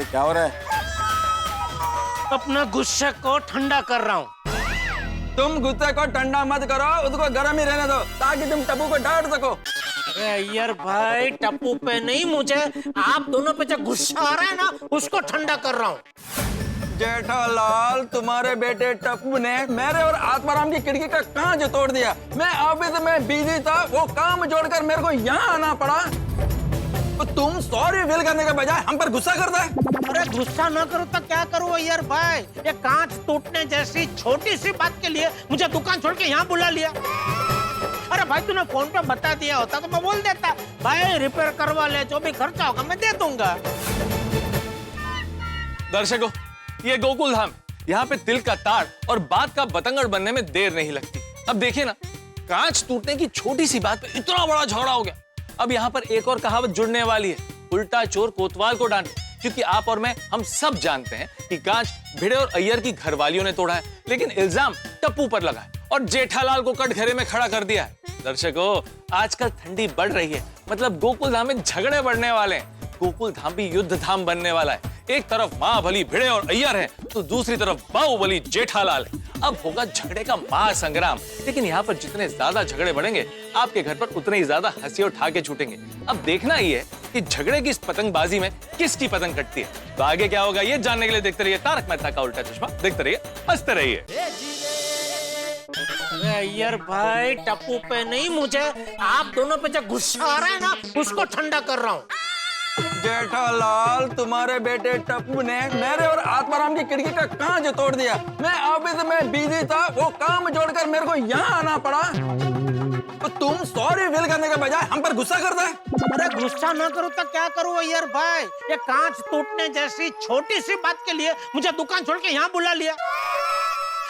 क्या हो रहा है? अपना गुस्से को ठंडा कर रहा हूँ। तुम गुस्से को ठंडा मत करो, उसको गर्म ही रहने दो ताकि तुम टप्पू को डांट सको। अरे अय्यर भाई, टप्पू पे नहीं, मुझे आप दोनों पे जो गुस्सा आ रहा है ना, उसको ठंडा कर रहा हूँ। जेठालाल, तुम्हारे बेटे टप्पू ने मेरे और आत्माराम की खिड़की का कांच तोड़ दिया। मैं ऑफिस में बिजी था, वो काम जोड़कर मेरे को यहाँ आना पड़ा। तो तुम सॉरी फील करने के बजाय हम पर गुस्सा करता है। अरे गुस्सा ना करो तो क्या करूँ अय्यर भाई? ये कांच टूटने जैसी छोटी सी बात के लिए मुझे दुकान छोड़ के यहाँ बुला लिया। अरे भाई तूने फोन पे बता दिया होता तो मैं बोल देता, भाई रिपेयर करवा ले, जो भी खर्चा होगा मैं दे दूंगा। दर्शकों, ये गोकुल धाम, यहाँ पे तिल का ताड़ और बात का बतंगड़ बनने में देर नहीं लगती। अब देखिए ना, कांच टूटने की छोटी सी बात पे इतना बड़ा झगड़ा हो गया। अब यहाँ पर एक और कहावत जुड़ने वाली है, उल्टा चोर कोतवाल को डांटे। क्योंकि आप और मैं, हम सब जानते हैं कि कांच भिड़े और अय्यर की घरवालियों ने तोड़ा है, लेकिन इल्जाम टप्पू पर लगा है और जेठालाल को कटघरे में खड़ा कर दिया है। दर्शकों, आजकल ठंडी बढ़ रही है, मतलब गोकुल धाम में झगड़े बढ़ने वाले हैं। गोकुल धाम भी युद्ध धाम बनने वाला है। एक तरफ महाबली भिड़े और अय्यर है, तो दूसरी तरफ बाहुबली जेठालाल है। अब होगा झगड़े का महासंग्राम, लेकिन यहाँ पर जितने ज्यादा झगड़े बढ़ेंगे, आपके घर पर उतने ही ज्यादा हंसी और ठाके छूटेंगे। अब देखना ही है कि झगड़े की इस पतंगबाजी में किसकी पतंग कटती है। तो आगे क्या होगा ये जानने के लिए देखते रहिए तारक मेहता का उल्टा चश्मा। देखते रहिए, हंसते रहिए। अरे अय्यर भाई, टप्पू पे नहीं, मुझे आप दोनों पे जो गुस्सा आ रहा है ना, उसको ठंडा कर रहा हूँ। जेठालाल, तुम्हारे बेटे टप्पू ने मेरे और आत्माराम की खिड़की का कांच तोड़ दिया। मैं ऑफिस में बिजी था, वो काम जोड़कर मेरे को यहाँ आना पड़ा। तो तुम सॉरी फील करने के बजाय हम पर गुस्सा करता है। अरे गुस्सा ना करूं तो क्या करूं यार भाई, ये कांच टूटने जैसी छोटी सी बात के लिए मुझे दुकान छोड़ के यहाँ बुला लिया।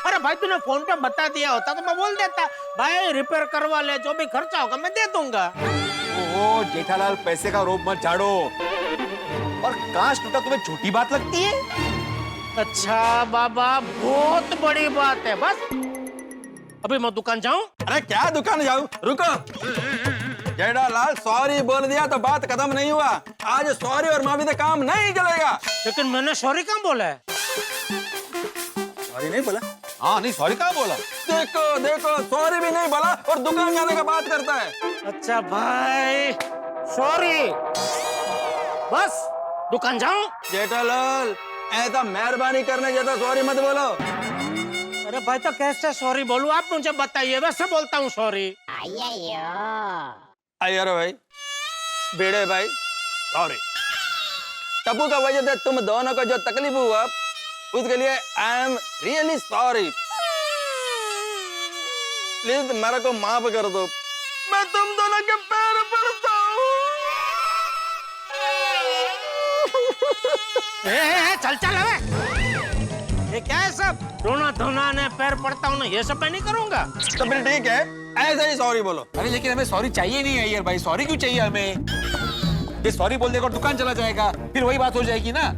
अरे भाई तूने फोन पे बता दिया होता तो मैं बोल देता भाई रिपेयर करवा ले, जो भी खर्चा होगा मैं दे दूंगा। ओहो जेठालाल, पैसे का रोब मत झाड़ो। और कांच टूटा तुम्हें छोटी बात लगती है? अच्छा बाबा, बहुत बड़ी बात है। बस अभी मैं दुकान जाऊं? अरे क्या दुकान जाऊं, रुको। जेठालाल सॉरी बोल दिया तो बात खत्म नहीं हुआ। आज सॉरी और माफी से काम नहीं चलेगा। लेकिन मैंने सॉरी कहाँ बोला है? सॉरी नहीं बोला? हाँ नहीं, सॉरी कहाँ बोला? देखो देखो, सॉरी भी नहीं बोला और दुकान जाने का बात करता है। अच्छा भाई सॉरी, बस दुकान जाऊं? जेठालाल ऐसा मेहरबानी करने जैसा सॉरी मत बोलो। अरे भाई तो कैसे सॉरी बोलूं, आप मुझे बताइए, वैसे बोलता हूँ सॉरी। अरे भाई, बेड़े भाई सॉरी। टप्पू का वजह से तुम दोनों को जो तकलीफ हुआ उसके लिए I am really sorry. Please मेरे को माफ कर दो, मैं तुम दोनों के पैर पड़ता हूँ। चल चल ये क्या है सब, रोना धोना ने पैर पड़ता हूँ ना, ये सब मैं नहीं करूंगा। तो फिर ठीक है, ऐसे ही सॉरी बोलो। अरे लेकिन हमें सॉरी चाहिए नहीं है यार भाई, सॉरी क्यों चाहिए हमें? ये सॉरी बोल देगा और दुकान चला जाएगा, फिर वही बात हो जाएगी ना।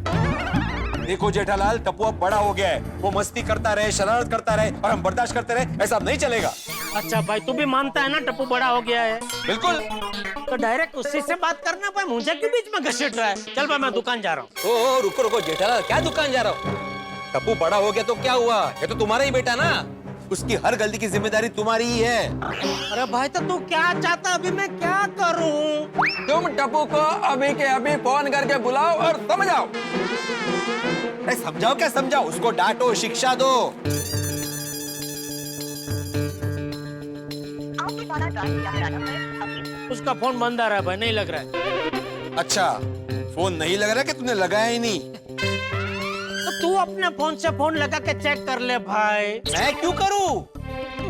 देखो जेठालाल, टप्पू अब बड़ा हो गया है, वो मस्ती करता रहे, शरारत करता रहे और हम बर्दाश्त करते रहे, ऐसा अब नहीं चलेगा। अच्छा भाई तू भी मानता है ना टप्पू बड़ा हो गया है? बिल्कुल। तो डायरेक्ट उसी से बात करना भाई, मुझे क्यों बीच में घसीट रहा है? चल भाई मैं दुकान जा रहा हूँ। ओ रुको रुको जेठालाल, क्या दुकान जा रहा हूँ? टप्पू बड़ा हो गया तो क्या हुआ, ये तो तुम्हारा ही बेटा ना, उसकी हर गलती की जिम्मेदारी तुम्हारी ही है। अरे भाई तो तू क्या चाहता, अभी मैं क्या करूं? तुम टप्पू को अभी के अभी फोन करके बुलाओ और समझाओ। अरे समझाओ क्या समझाओ, उसको डांटो, शिक्षा दो। उसका फोन बंद आ रहा है भाई, नहीं लग रहा है। अच्छा फोन नहीं लग रहा कि तुमने लगाया ही नहीं? तो तू अपने फोन से फोन लगा के चेक कर ले भाई। मैं क्यों करूं?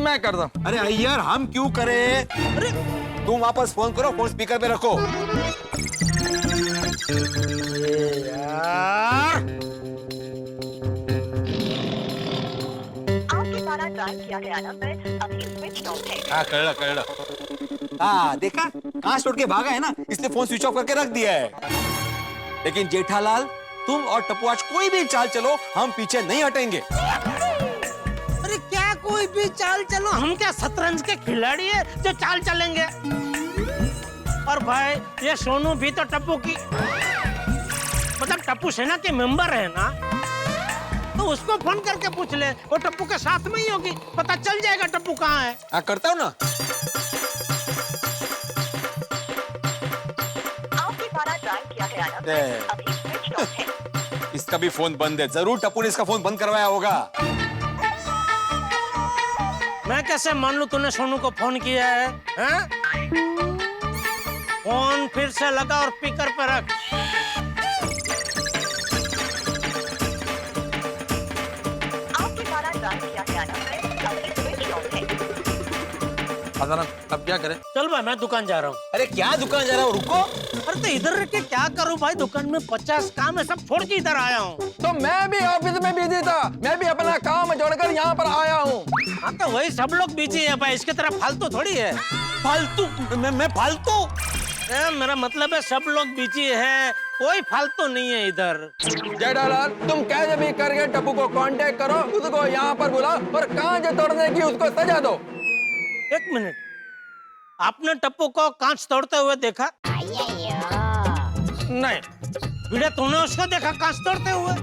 मैं करता हूं। अरे अय्यर हम क्यों करें? अरे तुम वापस फोन करो, फोन स्पीकर पे रखो। यार आपके द्वारा डायल किया गया नंबर अभी स्विच ऑफ है। हाँ कर लो। हाँ देखा, कांच तोड़ के भागा है ना, इसलिए फोन स्विच ऑफ करके रख दिया है। लेकिन जेठालाल, तुम और टप्पू आज कोई भी चाल चलो, हम पीछे नहीं हटेंगे। अरे क्या कोई भी चाल चलो, हम क्या शतरंज के खिलाड़ी है जो चाल चलेंगे? और भाई ये सोनू भी तो टप्पू की मतलब टप्पू सेना के मेंबर है ना, तो उसको फोन करके पूछ ले, वो टप्पू के साथ में ही होगी, पता चल जाएगा टप्पू कहाँ है। हाँ करता हूँ ना। आपके द्वारा डायल किया गया नंबर अभी स्विच ऑफ है। इसका भी फोन बंद है, जरूर टप्पू ने इसका फोन बंद करवाया होगा। मैं कैसे मान लूं तूने सोनू को फोन किया है, हैं? फोन फिर से लगा और स्पीकर पे रख। आपके द्वारा डायल किया गया नंबर अभी स्विच ऑफ है। अब क्या करें? चल भाई मैं दुकान जा रहा हूँ। अरे क्या दुकान जा रहा हूँ, रुको। अरे तो इधर रह के क्या करूँ भाई, दुकान में 50 काम है, सब छोड़ के इधर आया हूँ। तो मैं भी ऑफिस में बिजी था, मैं भी अपना काम छोड़कर यहाँ पर आया हूँ। हाँ तो वही सब लोग बिजी है भाई, इसकी तरह फालतू थोड़ी है। फालतू? मैं फालतू? मेरा मतलब है सब लोग बिजी है, कोई फालतू नहीं है इधर। जेठालाल, तुम कैसे भी करके टप्पू को कांटेक्ट करो, उसको यहाँ पर बुलाओ और कांच तोड़ने की उसको सजा दो। एक मिनट, आपने टप्पू को कांच तोड़ते हुए देखा? नहीं। वीडियो तूने उसको देखा कांच तोड़ते हुए?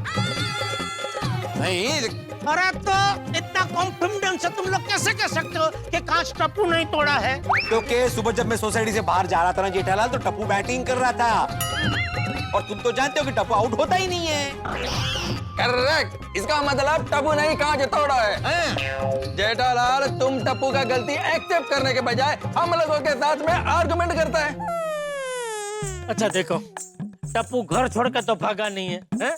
नहीं। अरे तो इतना कॉन्फिडेंस से तुम लोग कैसे कह सकते हो कि कांच टप्पू नहीं तोड़ा है? क्योंकि सुबह जब मैं सोसाइटी से बाहर जा रहा था ना जेठालाल, तो टप्पू बैटिंग कर रहा था, और तुम तो जानते हो कि टप्पू आउट होता ही नहीं है। करेक्ट, इसका मतलब टप्पू नहीं कांच तोड़ा है। जेठालाल, तुम टप्पू का गलती एक्सेप्ट करने के बजाय हम लोगों के साथ में आर्गुमेंट करता है। अच्छा देखो, टप्पू घर छोड़ के तो भागा नहीं है, हैं?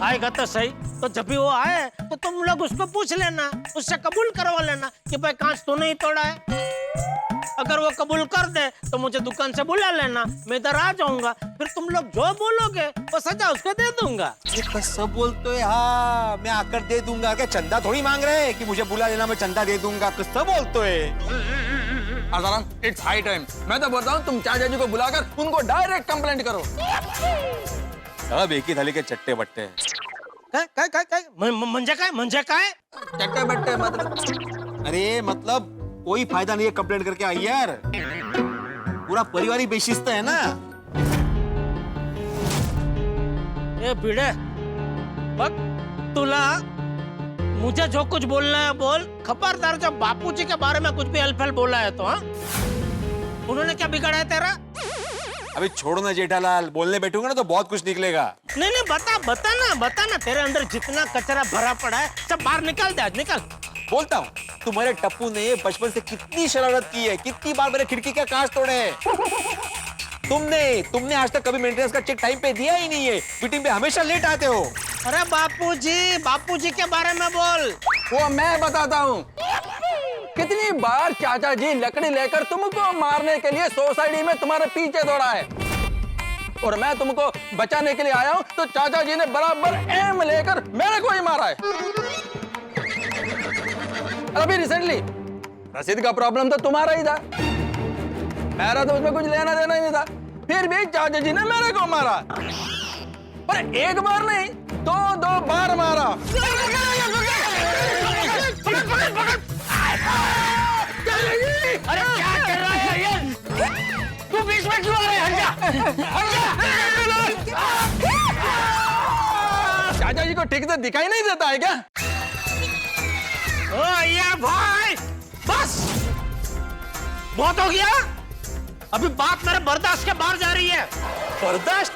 आएगा तो सही, तो जब भी वो आए तो तुम लोग उसको पूछ लेना, उससे कबूल करवा लेना कि भाई कांच तूने ही तोड़ा है। अगर वो कबूल कर दे तो मुझे दुकान से बुला लेना, मैं इधर आ जाऊंगा, फिर तुम लोग जो बोलोगे वो सजा उसको दे दूंगा। ये सब बोलते है, हाँ मैं आकर दे दूंगा। क्या चंदा थोड़ी मांग रहे हैं कि मुझे बुला लेना मैं चंदा दे दूंगा, कुछ सब बोलते है। Asaram, it's high time. मैं तो बोलता हूँ तुम चाचा जी को बुलाकर उनको डायरेक्ट कंप्लेंट करो। सब एक ही थाली के चट्टे बट्टे मंजे काय चट्टे बट्टे मतलब? अरे मतलब कोई फायदा नहीं है कंप्लेंट करके आई यार, पूरा परिवार ही बेशिस्त है ना। ए भिड़े, बक तुला मुझे जो कुछ बोलना है बोल। खबरदार जब बापूजी के बारे में कुछ भी अल्फल बोला है तो हाँ, उन्होंने क्या बिगाड़ा है तेरा? अभी छोड़ो ना जेठालाल, बोलने बैठूंगा ना तो बहुत कुछ निकलेगा। नहीं बता ना तेरे अंदर जितना कचरा भरा पड़ा है सब बाहर निकाल दे, आज निकाल। बोलता हूँ, तुम्हारे टप्पू ने बचपन से कितनी शरारत की है, कितनी बार मेरे खिड़की का कांच तोड़े हैं। तुमने आज तक कभी मेंटेनेंस का चेक टाइम पे दिया ही नहीं है, मीटिंग पे हमेशा लेट आते हो। अरे बापूजी के बारे में बोल। वो मैं बताता हूँ, कितनी बार चाचा जी लकड़ी लेकर तुमको मारने के लिए सोसाइटी में तुम्हारे पीछे दौड़ा है, और मैं तुमको बचाने के लिए आया हूँ तो चाचा जी ने बराबर एम लेकर मेरे को ही मारा है। अभी रिसेंटली रसीद का प्रॉब्लम तो तुम्हारा ही था, मेरा तो उसमें कुछ लेना देना ही नहीं था, फिर भी चाचा जी ने मेरे को मारा। पर एक बार नहीं, दो बार मारा। अरे क्या कर रहा है ये? तू बीच में क्यों आ रहा है? हट जा। चाचा जी को ठीक से दिखाई नहीं देता है क्या? ओ ये भाई, बस बहुत हो गया। अभी बात मेरे बर्दाश्त के बाहर जा रही है। बर्दाश्त?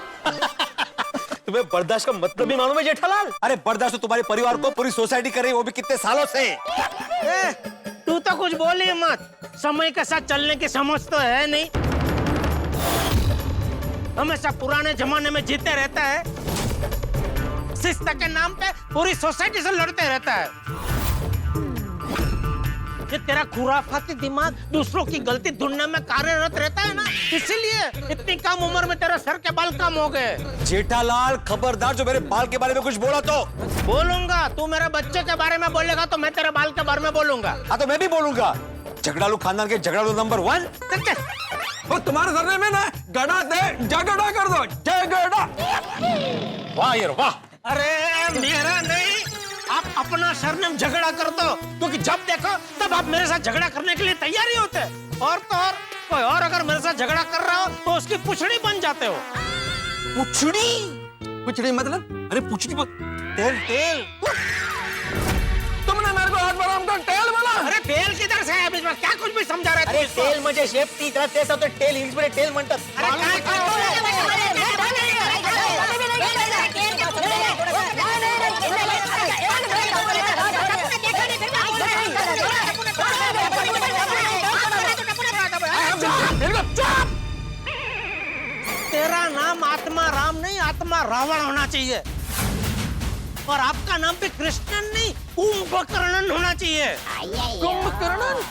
तुम्हें बर्दाश्त का मतलब भी मालूम है जेठालाल? अरे बर्दाश्त तो तुम्हारे परिवार को पूरी सोसाइटी कर रही है, वो भी कितने सालों से। तू तो कुछ बोल ही मत, समय के साथ चलने की समझ तो है नहीं, हमेशा पुराने जमाने में जीते रहता है, शिस्त के नाम पे पूरी सोसाइटी से लड़ते रहता है। ये तेरा खुराफाती दिमाग दूसरों की गलती ढूंढने में कार्यरत रहता है ना, इसीलिए इतनी कम उम्र में तेरे सर के बाल कम हो गए। जेठालाल खबरदार, जो मेरे बाल के बारे में कुछ बोला तो बोलूंगा। तू मेरे बच्चे के बारे में बोलेगा तो मैं तेरे बाल के बारे में बोलूंगा। हाँ तो मैं भी बोलूंगा। झगड़ालू खानदान के झगड़ालू नंबर 1। वो तुम्हारे सरने में ना गड़ा दे, झगड़ा कर दो, झगड़ा। वाह यार वाह। अरे मेरा नहीं, आप अपना सरनेम झगड़ा कर दो, क्योंकि जब देखो तब आप मेरे साथ झगड़ा करने के लिए तैयार ही होते हैं। और तो और कोई और अगर मेरे साथ झगड़ा कर रहा हो तो उसकी पुछड़ी बन जाते हो। पुछड़ी मतलब? अरे पुछड़ी तेल। तुमने मेरे को हाथ बराम का तेल बोला? अरे तेल किधर से है बीच में? क्या कुछ भी समझा रहे? अरे तेल म्हणजे शेफ्टी, त्याला तेच होतं तेल, इंग्लिश मध्ये तेल म्हणतात। तेरा नाम आत्मा राम नहीं, आत्मा रावण होना चाहिए, और आपका नाम भी कृष्णन नहीं, कुंभकर्णन होना चाहिए। कुंभकर्णन?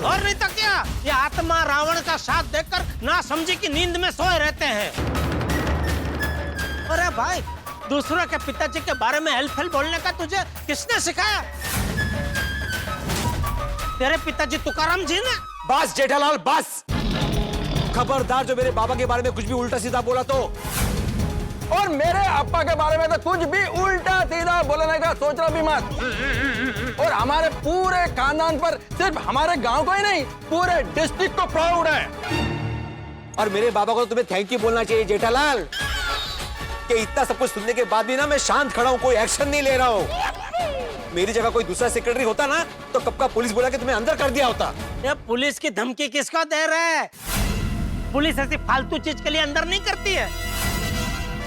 और नहीं तो क्या, ये आत्मा रावण का साथ देकर ना समझी की नींद में सोए रहते हैं। अरे भाई, दूसरों के पिताजी के बारे में हेल्प बोलने का तुझे किसने सिखाया? तेरे पिताजी तुकाराम जी ने? बस जेठालाल बस, खबरदार जो मेरे बाबा के बारे में कुछ भी उल्टा सीधा बोला तो। और मेरे अप्पा के बारे में तो कुछ भी उल्टा सीधा बोलने का सोचना भी मत। और हमारे पूरे खानदान पर, सिर्फ हमारे गांव को ही नहीं, पूरे डिस्ट्रिक्ट को प्राउड है। और मेरे बाबा को तुम्हें थैंक यू बोलना चाहिए जेठालाल, कि इतना सब कुछ सुनने के बाद भी ना मैं शांत खड़ा हूँ, कोई एक्शन नहीं ले रहा हूँ। मेरी जगह कोई दूसरा सेक्रेटरी होता ना तो कब का पुलिस बुला के तुम्हें अंदर कर दिया होता। ये पुलिस की धमकी किसको दे रहा है? पुलिस ऐसी फालतू चीज के लिए अंदर नहीं करती है।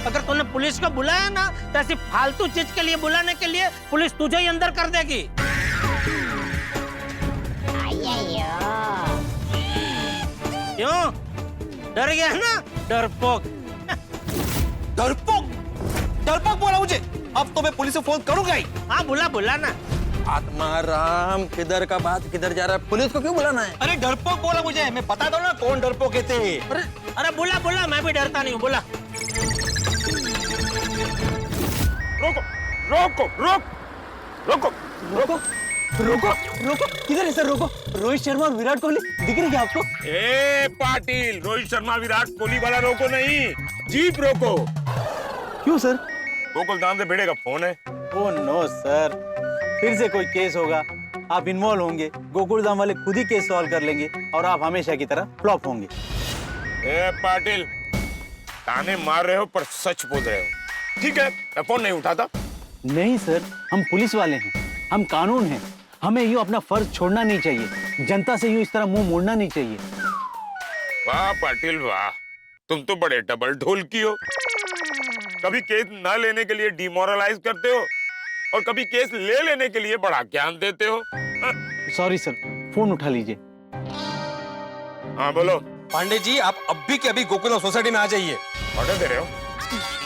अगर तूने पुलिस को बुलाया ना तो ऐसी फालतू चीज के लिए बुलाने के लिए पुलिस तुझे ही अंदर कर देगी। क्यों डर गया ना? डरपोक। डरपोक? डरपोक बोला मुझे? अब तो मैं पुलिस को फोन करूंगा ही। हाँ बुला बुला ना। आत्माराम किधर का बात किधर जा रहा है? पुलिस को क्यों बुलाना है? अरे डरपोक बोला मुझे, मैं बता दो ना कौन डरपोक थे। अरे बुला बुला, मैं भी डरता नहीं हूँ, बुला। रोको रोको रोक रोको रोको रोको रोको, किधर है सर? रोको, रोहित शर्मा और विराट कोहली दिख रही है आपको? ए पाटिल, रोहित शर्मा विराट कोहली वाला रोको नहीं, जीप रोको। क्यों सर? गोकुलधाम से भिड़े का फोन है। ओ नो सर, फिर से कोई केस होगा, आप इन्वॉल्व होंगे, गोकुलधाम वाले खुद ही केस सॉल्व कर लेंगे और आप हमेशा की तरह फ्लॉप होंगे। ए पाटिल, ताने मार रहे हो पर सच बोल रहे हो। ठीक है, मैं फोन नहीं उठाता। नहीं सर, हम पुलिस वाले हैं, हम कानून हैं, हमें यूं अपना फर्ज छोड़ना नहीं चाहिए, जनता से यूं इस तरह मुंह मोड़ना नहीं चाहिए। वाह पाटिल वाह, तुम तो बड़े डबल ढोलकी हो। कभी केस न लेने के लिए डिमोरलाइज करते हो और कभी केस ले लेने के लिए बड़ा ज्ञान देते हो। सॉरी सर, फोन उठा लीजिए। हाँ बोलो। पांडे जी, आप अभी के अभी गोकुलम सोसाइटी में आ जाइए। ऑर्डर दे रहे हो?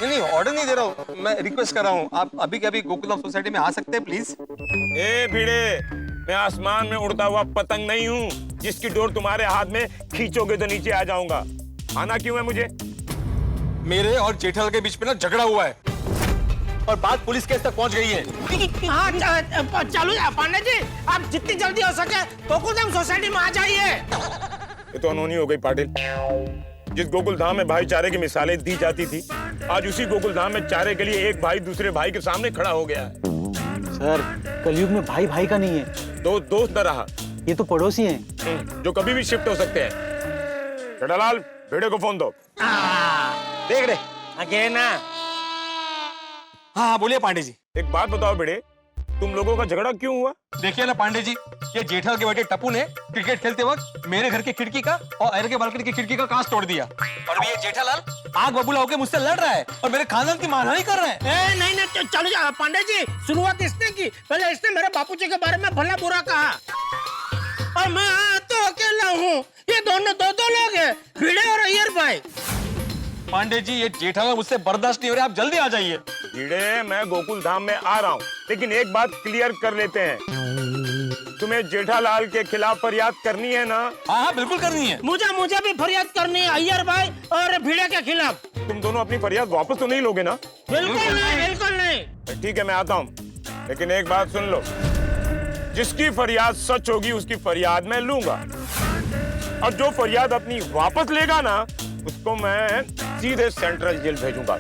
नहीं, ऑर्डर नहीं दे रहा हूँ, मैं रिक्वेस्ट कर रहा हूँ, आप अभी के अभी गोकुलम सोसाइटी में आ सकते हैं प्लीज? ए भिड़े, मैं आसमान में उड़ता हुआ पतंग नहीं हूँ जिसकी डोर तुम्हारे हाथ में खींचोगे तो नीचे आ जाऊंगा। आना क्यों है मुझे? मेरे और जेठालाल के बीच में ना झगड़ा हुआ है और बात पुलिस केस तक पहुंच गई है। हाँ चलो पांडे जी, आप जितनी जल्दी हो सके गोकुलधाम सोसाइटी में आ जाइए। ये तो अनहोनी हो गई पाटिल। जिस गोकुलधाम में भाईचारे की मिसालें दी जाती थी, आज उसी गोकुलधाम में चारे के लिए एक भाई दूसरे भाई के सामने खड़ा हो गया है। सर, कलयुग में भाई भाई का नहीं है, दो दोस्त न रहा, ये तो पड़ोसी हैं जो कभी भी शिफ्ट हो सकते हैं। जेठालाल, भिड़े को फोन दो। देख रहे आगे ना। हाँ बोलिए पांडे जी। एक बात बताओ भिड़े, तुम लोगों का झगड़ा क्यों हुआ? देखिए ना पांडे जी, ये जेठालाल के बेटे टप्पू ने क्रिकेट खेलते वक्त मेरे घर की खिड़की का और अयर के बालकनी की खिड़की का कांच तोड़ दिया और अभी ये जेठालाल आग बबूला होकर मुझसे लड़ रहा है और मेरे खानदान की मानहानि कर रहा है। नहीं चलो जा पांडे जी, शुरुआत इसने की। पहले इसने मेरे बापूजी के बारे में भला बुरा कहा और मैं तो अकेला हूँ, ये दोनों दो लोग हैं, भिड़े और अय्यर भाई। पांडे जी, ये जेठालाल मुझसे बर्दाश्त नहीं हो रहा, आप जल्दी आ जाइए। भिड़े, मैं गोकुलधाम में आ रहा हूँ, लेकिन एक बात क्लियर कर लेते हैं, तुम्हें जेठालाल के खिलाफ फरियाद करनी है ना? हाँ बिल्कुल करनी है। मुझे भी फरियाद करनी है अय्यर भाई और भिड़े के खिलाफ। तुम दोनों अपनी फरियाद वापस तो नहीं लोगे ना? बिल्कुल नहीं। ठीक है, मैं आता हूँ, लेकिन एक बात सुन लो, जिसकी फरियाद सच होगी उसकी फरियाद मैं लूंगा और जो फरियाद अपनी वापस लेगा ना, उसको मैं सीधे सेंट्रल जेल भेजूंगा।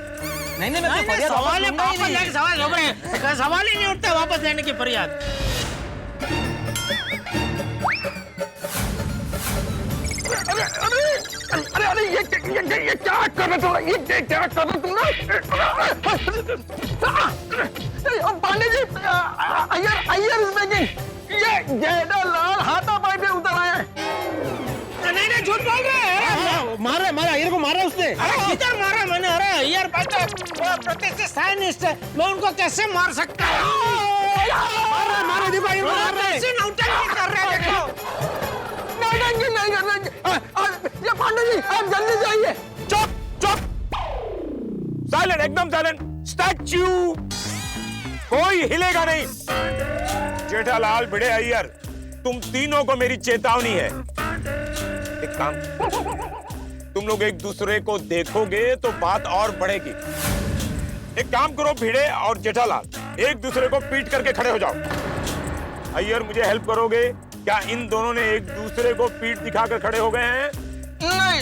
नहीं, मैं सवाल ही नहीं उठता वापस लेने की फरियाद। अरे ये क्या कर रहे हो? ये क्या कर रहे हो तुम ना? पांडे जी, अय्यर स्पीकिंग, ये जेठालाल हाथापाई पे उतर आया है। नहीं झूठ बोल रहे हैं। मारा अय्यर को मारा उसने। किधर मारा मैंने? अरे अय्यर भाई तो प्रतिष्ठित साइंटिस्ट है, मैं उनको कैसे मार सकता हूँ? मारा देखो, अय्यर को मार रहे हैं। कैसे नौटंकी कर रहे हैं देखो। नौटंकी नहीं कर रहे। ये पांडे जी, आप जल्दी जाइए। चुप, साइलेंट, एकदम साइलेंट, स्टैच्यू, कोई हिलेगा नहीं। जेठालाल, भिड़े, अय्यर, तुम तीनों को मेरी चेतावनी है। एक काम, तुम लोग एक दूसरे को देखोगे तो बात और बढ़ेगी। एक काम करो भिड़े और जेठालाल, एक दूसरे को पीट करके खड़े हो जाओ। अय्यर, मुझे हेल्प करोगे क्या? इन दोनों ने एक दूसरे को पीठ दिखाकर खड़े हो गए हैं। नहीं।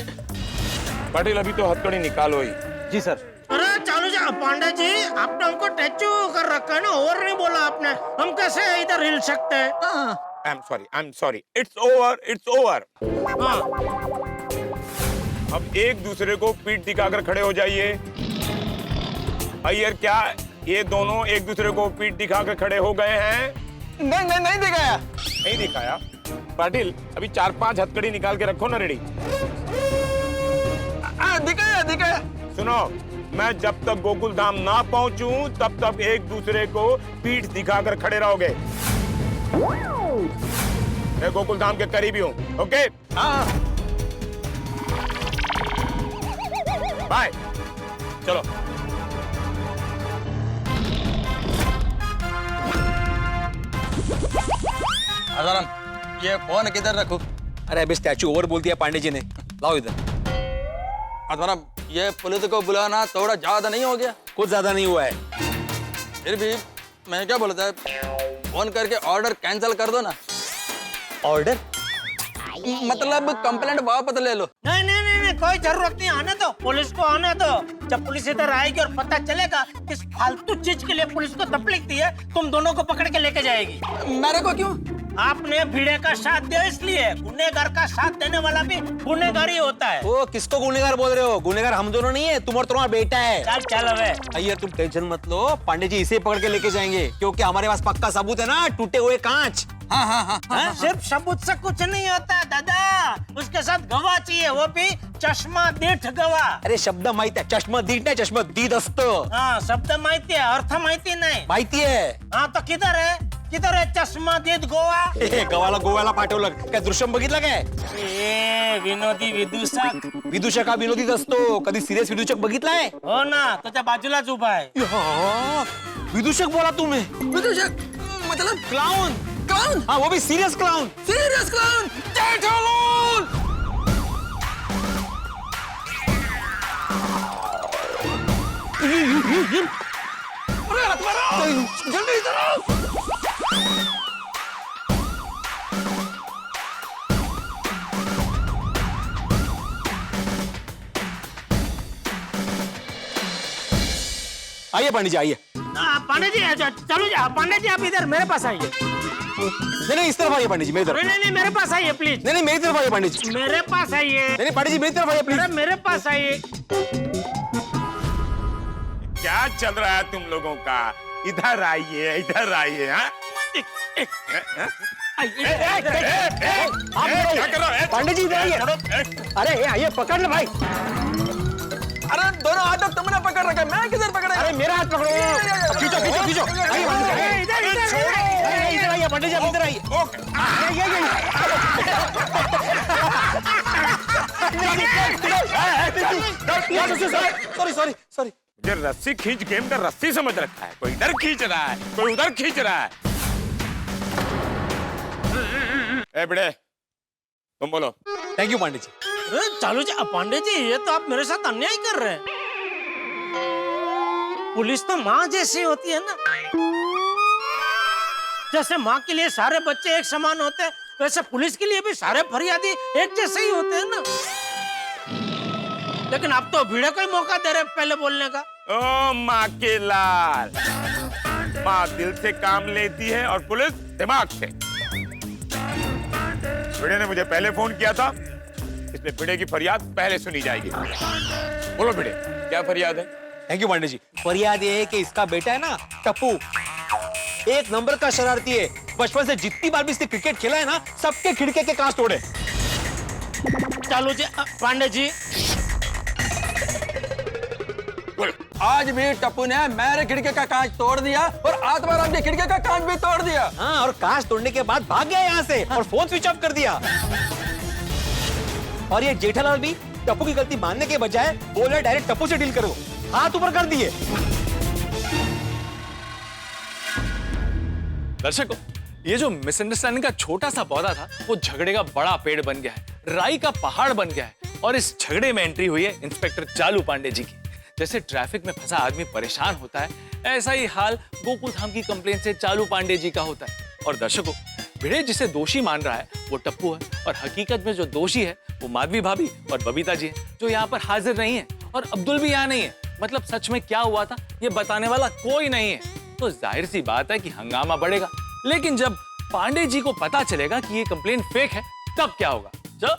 पाटिल, अभी तो हथकड़ी निकालो ही। जी सर। अरे चालू जा पांडे जी, आपने हमको टैचू कर रखा है ना, और नहीं बोला आपने, हम कैसे इधर हिल सकते हैं? I'm sorry. It's over. हाँ। अब एक दूसरे को पीठ दिखाकर खड़े हो जाइए। अय्यर, क्या ये दोनों एक दूसरे को पीठ दिखाकर खड़े हो गए हैं? नहीं दिखाया। नहीं दिखाया? पाटिल, अभी 4-5 हथकड़ी निकाल के रखो ना रेडी। दिखाया। सुनो, मैं जब तक गोकुलधाम ना पहुंचूं तब तक एक दूसरे को पीठ दिखाकर खड़े रहोगे। मैं गोकुलधाम के करीबी हूँ, ओके? हाँ। बाय। चलो। आसाराम, ये फोन किधर रखूं? अरे अभी स्टैचू ओवर बोल दिया पांडे जी ने, लाओ इधर। आसाराम, ये पुलिस को बुलाना थोड़ा ज्यादा नहीं हो गया? कुछ ज्यादा नहीं हुआ है। फिर भी मैं क्या बोलता है, फोन करके ऑर्डर कैंसिल कर दो ना। ऑर्डर मतलब कंप्लेंट वापस ले लो। नहीं नहीं नहीं नहीं, कोई जरूरत नहीं, आने दो, पुलिस को आने दो। जब पुलिस इधर आएगी और पता चलेगा किस फालतू चीज के लिए पुलिस को तकलीफ दी है, तुम दोनों को पकड़ के लेके जाएगी। मेरे को क्यों? आपने भिड़े का साथ दिया इसलिए। गुनहगार का साथ देने वाला भी गुनहगार ही होता है। ओ, किसको गुनहगार बोल रहे हो? गुनहगार हम दोनों नहीं है, तुम और तुम्हारा बेटा है। चल चल अबे। अय्यर तुम टेंशन मत लो, पांडे जी इसे पकड़ के लेके जाएंगे, क्योंकि हमारे पास पक्का सबूत है ना, टूटे हुए कांच। हाँ हाँ हाँ, हाँ, सिर्फ सबूत से कुछ नहीं होता दादा, उसके साथ गवाह चाहिए, वो भी चष्मा दीठ गवाह। अरे शब्द माहिती आहे, चष्मा दीड नाही, चष्मा दीद असतं। हाँ, शब्द माहिती है, अर्थ माहिती नहीं। माहिती आहे। हाँ तो किधर है चष्मा दीठ गोवा? गवाला गोव्याला पाठवलं काय? दृश्यम बघितलं काय? विनोदी विदूषक. विदूषक हा विनोदीच असतो, कधी सिरियस विदूषक बघितलाय? हो ना, त्याच्या बाजूलाच उभा आहे. विदूषक बोला तुम्ही? विदूषक मतलब क्लाउन? क्लाउन? हाँ, वो भी serious clown. Serious clown? Jethalal! अरे हाथ मारो! जल्दी इधर आओ! आइए पांडे जी, आइए। पांडे जी चलो जा, पांडे जी आप इधर मेरे पास आइए। नहीं इस तरफ आइए पांडे जी, मेरी तरफ। नहीं मेरे पास आइए प्लीज। नहीं मेरी तरफ आइए पांडे जी। मेरे पास आइए। नहीं पांडे जी मेरी तरफ आइए प्लीज। मेरे पास आइए। क्या चल रहा है तुम लोगों का? इधर आइए, इधर आइए। क्या कर रहा है? पांडे जी इधर आइए। अरे आइए, पकड़ लो भाई। अरे दोनों हाथ तुमने पकड़ रखा है, मैं किधर पकड़ा? अरे मेरा हाथ पकड़ो। खींचो खींचो खींचो। आइए इधर आइए पांडे जी, इधर आइए। Sorry sorry sorry. ये रस्सी खींच गेम का रस्सी समझ रखा है, कोई इधर खींच रहा है, कोई उधर खींच रहा है। ए बड़े, तुम बोलो। Thank you Pandey ji. चालू जी, पांडे जी ये तो आप मेरे साथ अन्याय कर रहे हैं। पुलिस तो माँ जैसी होती है ना, जैसे माँ के लिए सारे बच्चे एक समान होते हैं, वैसे पुलिस के लिए भी सारे फरियादी एक जैसे ही होते हैं ना। लेकिन आप तो भिड़े को ही मौका दे रहे पहले बोलने का। ओ माँ के लाल, माँ दिल से काम लेती है और पुलिस दिमाग से। भिड़े ने मुझे पहले फोन किया था, इसलिए भिड़े की फरियाद पहले सुनी जाएगी। बोलो भिड़े, क्या फरियाद है? Thank you Pandey ji. फरियाद ये है कि इसका बेटा है ना टप्पू, एक नंबर का शरारती है। बचपन से जितनी बार भी इसने क्रिकेट खेला है ना, सबके खिड़के के कांच तोड़े। चालू जी, पांडे जी, आज भी टप्पू ने मेरे खिड़की का कांच तोड़ दिया और आत्माराम की खिड़की का कांच भी तोड़ दिया। हाँ, और कांच तोड़ने के बाद भाग गया यहाँ से और फोन स्विच ऑफ कर दिया। और ये जेठालाल भी टप्पू की गलती मानने के बजाय बोला डायरेक्ट टप्पू से डील करो, हाथ ऊपर कर दिए। दर्शकों, ये जो मिसअंडरस्टैंडिंग का छोटा सा पौधा था, वो झगड़े का बड़ा पेड़ बन गया है, राई का पहाड़ बन गया है। और इस झगड़े में एंट्री हुई है इंस्पेक्टर चालू पांडे जी की। जैसे ट्रैफिक में फंसा आदमी परेशान होता है, ऐसा ही हाल गोकुल धाम की कंप्लेंट से चालू पांडे जी का होता है। और दर्शकों, भिड़े जिसे दोषी मान रहा है वो टप्पू है, और हकीकत में जो दोषी है वो माधवी भाभी और बबीता जी है, जो यहाँ पर हाजिर नहीं है, और अब्दुल भी यहाँ नहीं है। मतलब सच में क्या हुआ था ये बताने वाला कोई नहीं है। तो जाहिर सी बात है कि हंगामा बढ़ेगा। लेकिन जब पांडे जी को पता चलेगा कि ये कंप्लेंट फेक है, तब क्या होगा? चलो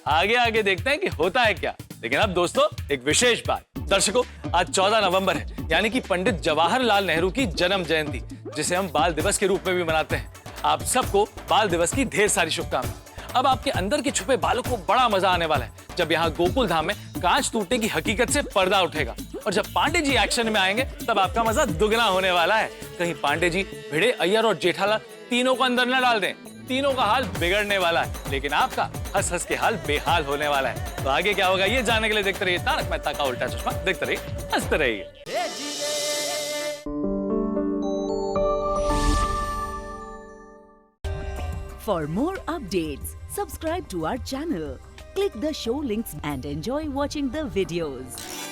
आगे आगे देखते हैं कि होता है क्या। लेकिन अब दोस्तों, एक विशेष बात। दर्शकों, आज 14 नवंबर है, यानी कि पंडित जवाहरलाल नेहरू की जन्म जयंती, जिसे हम बाल दिवस के रूप में भी मनाते हैं। आप सबको बाल दिवस की ढेर सारी शुभकामनाएं। अब आपके अंदर के छुपे बालों को बड़ा मजा आने वाला है, जब यहाँ गोकुल धाम में कांच टूटने की हकीकत से पर्दा उठेगा। और जब पांडे जी एक्शन में आएंगे, तब आपका मजा दुगना होने वाला है। कहीं पांडे जी, भिड़े, अय्यर और जेठालाल तीनों को अंदर न डाल दें। तीनों का हाल बिगड़ने वाला है, लेकिन आपका हंस हंस के हाल बेहाल होने वाला है। तो आगे क्या होगा ये जानने के लिए देखते रहिए तारक मेहता का उल्टा चश्मा। देखते रहिए, हंसते रहिए। For more updates, subscribe to our channel, click the show links and enjoy watching the videos.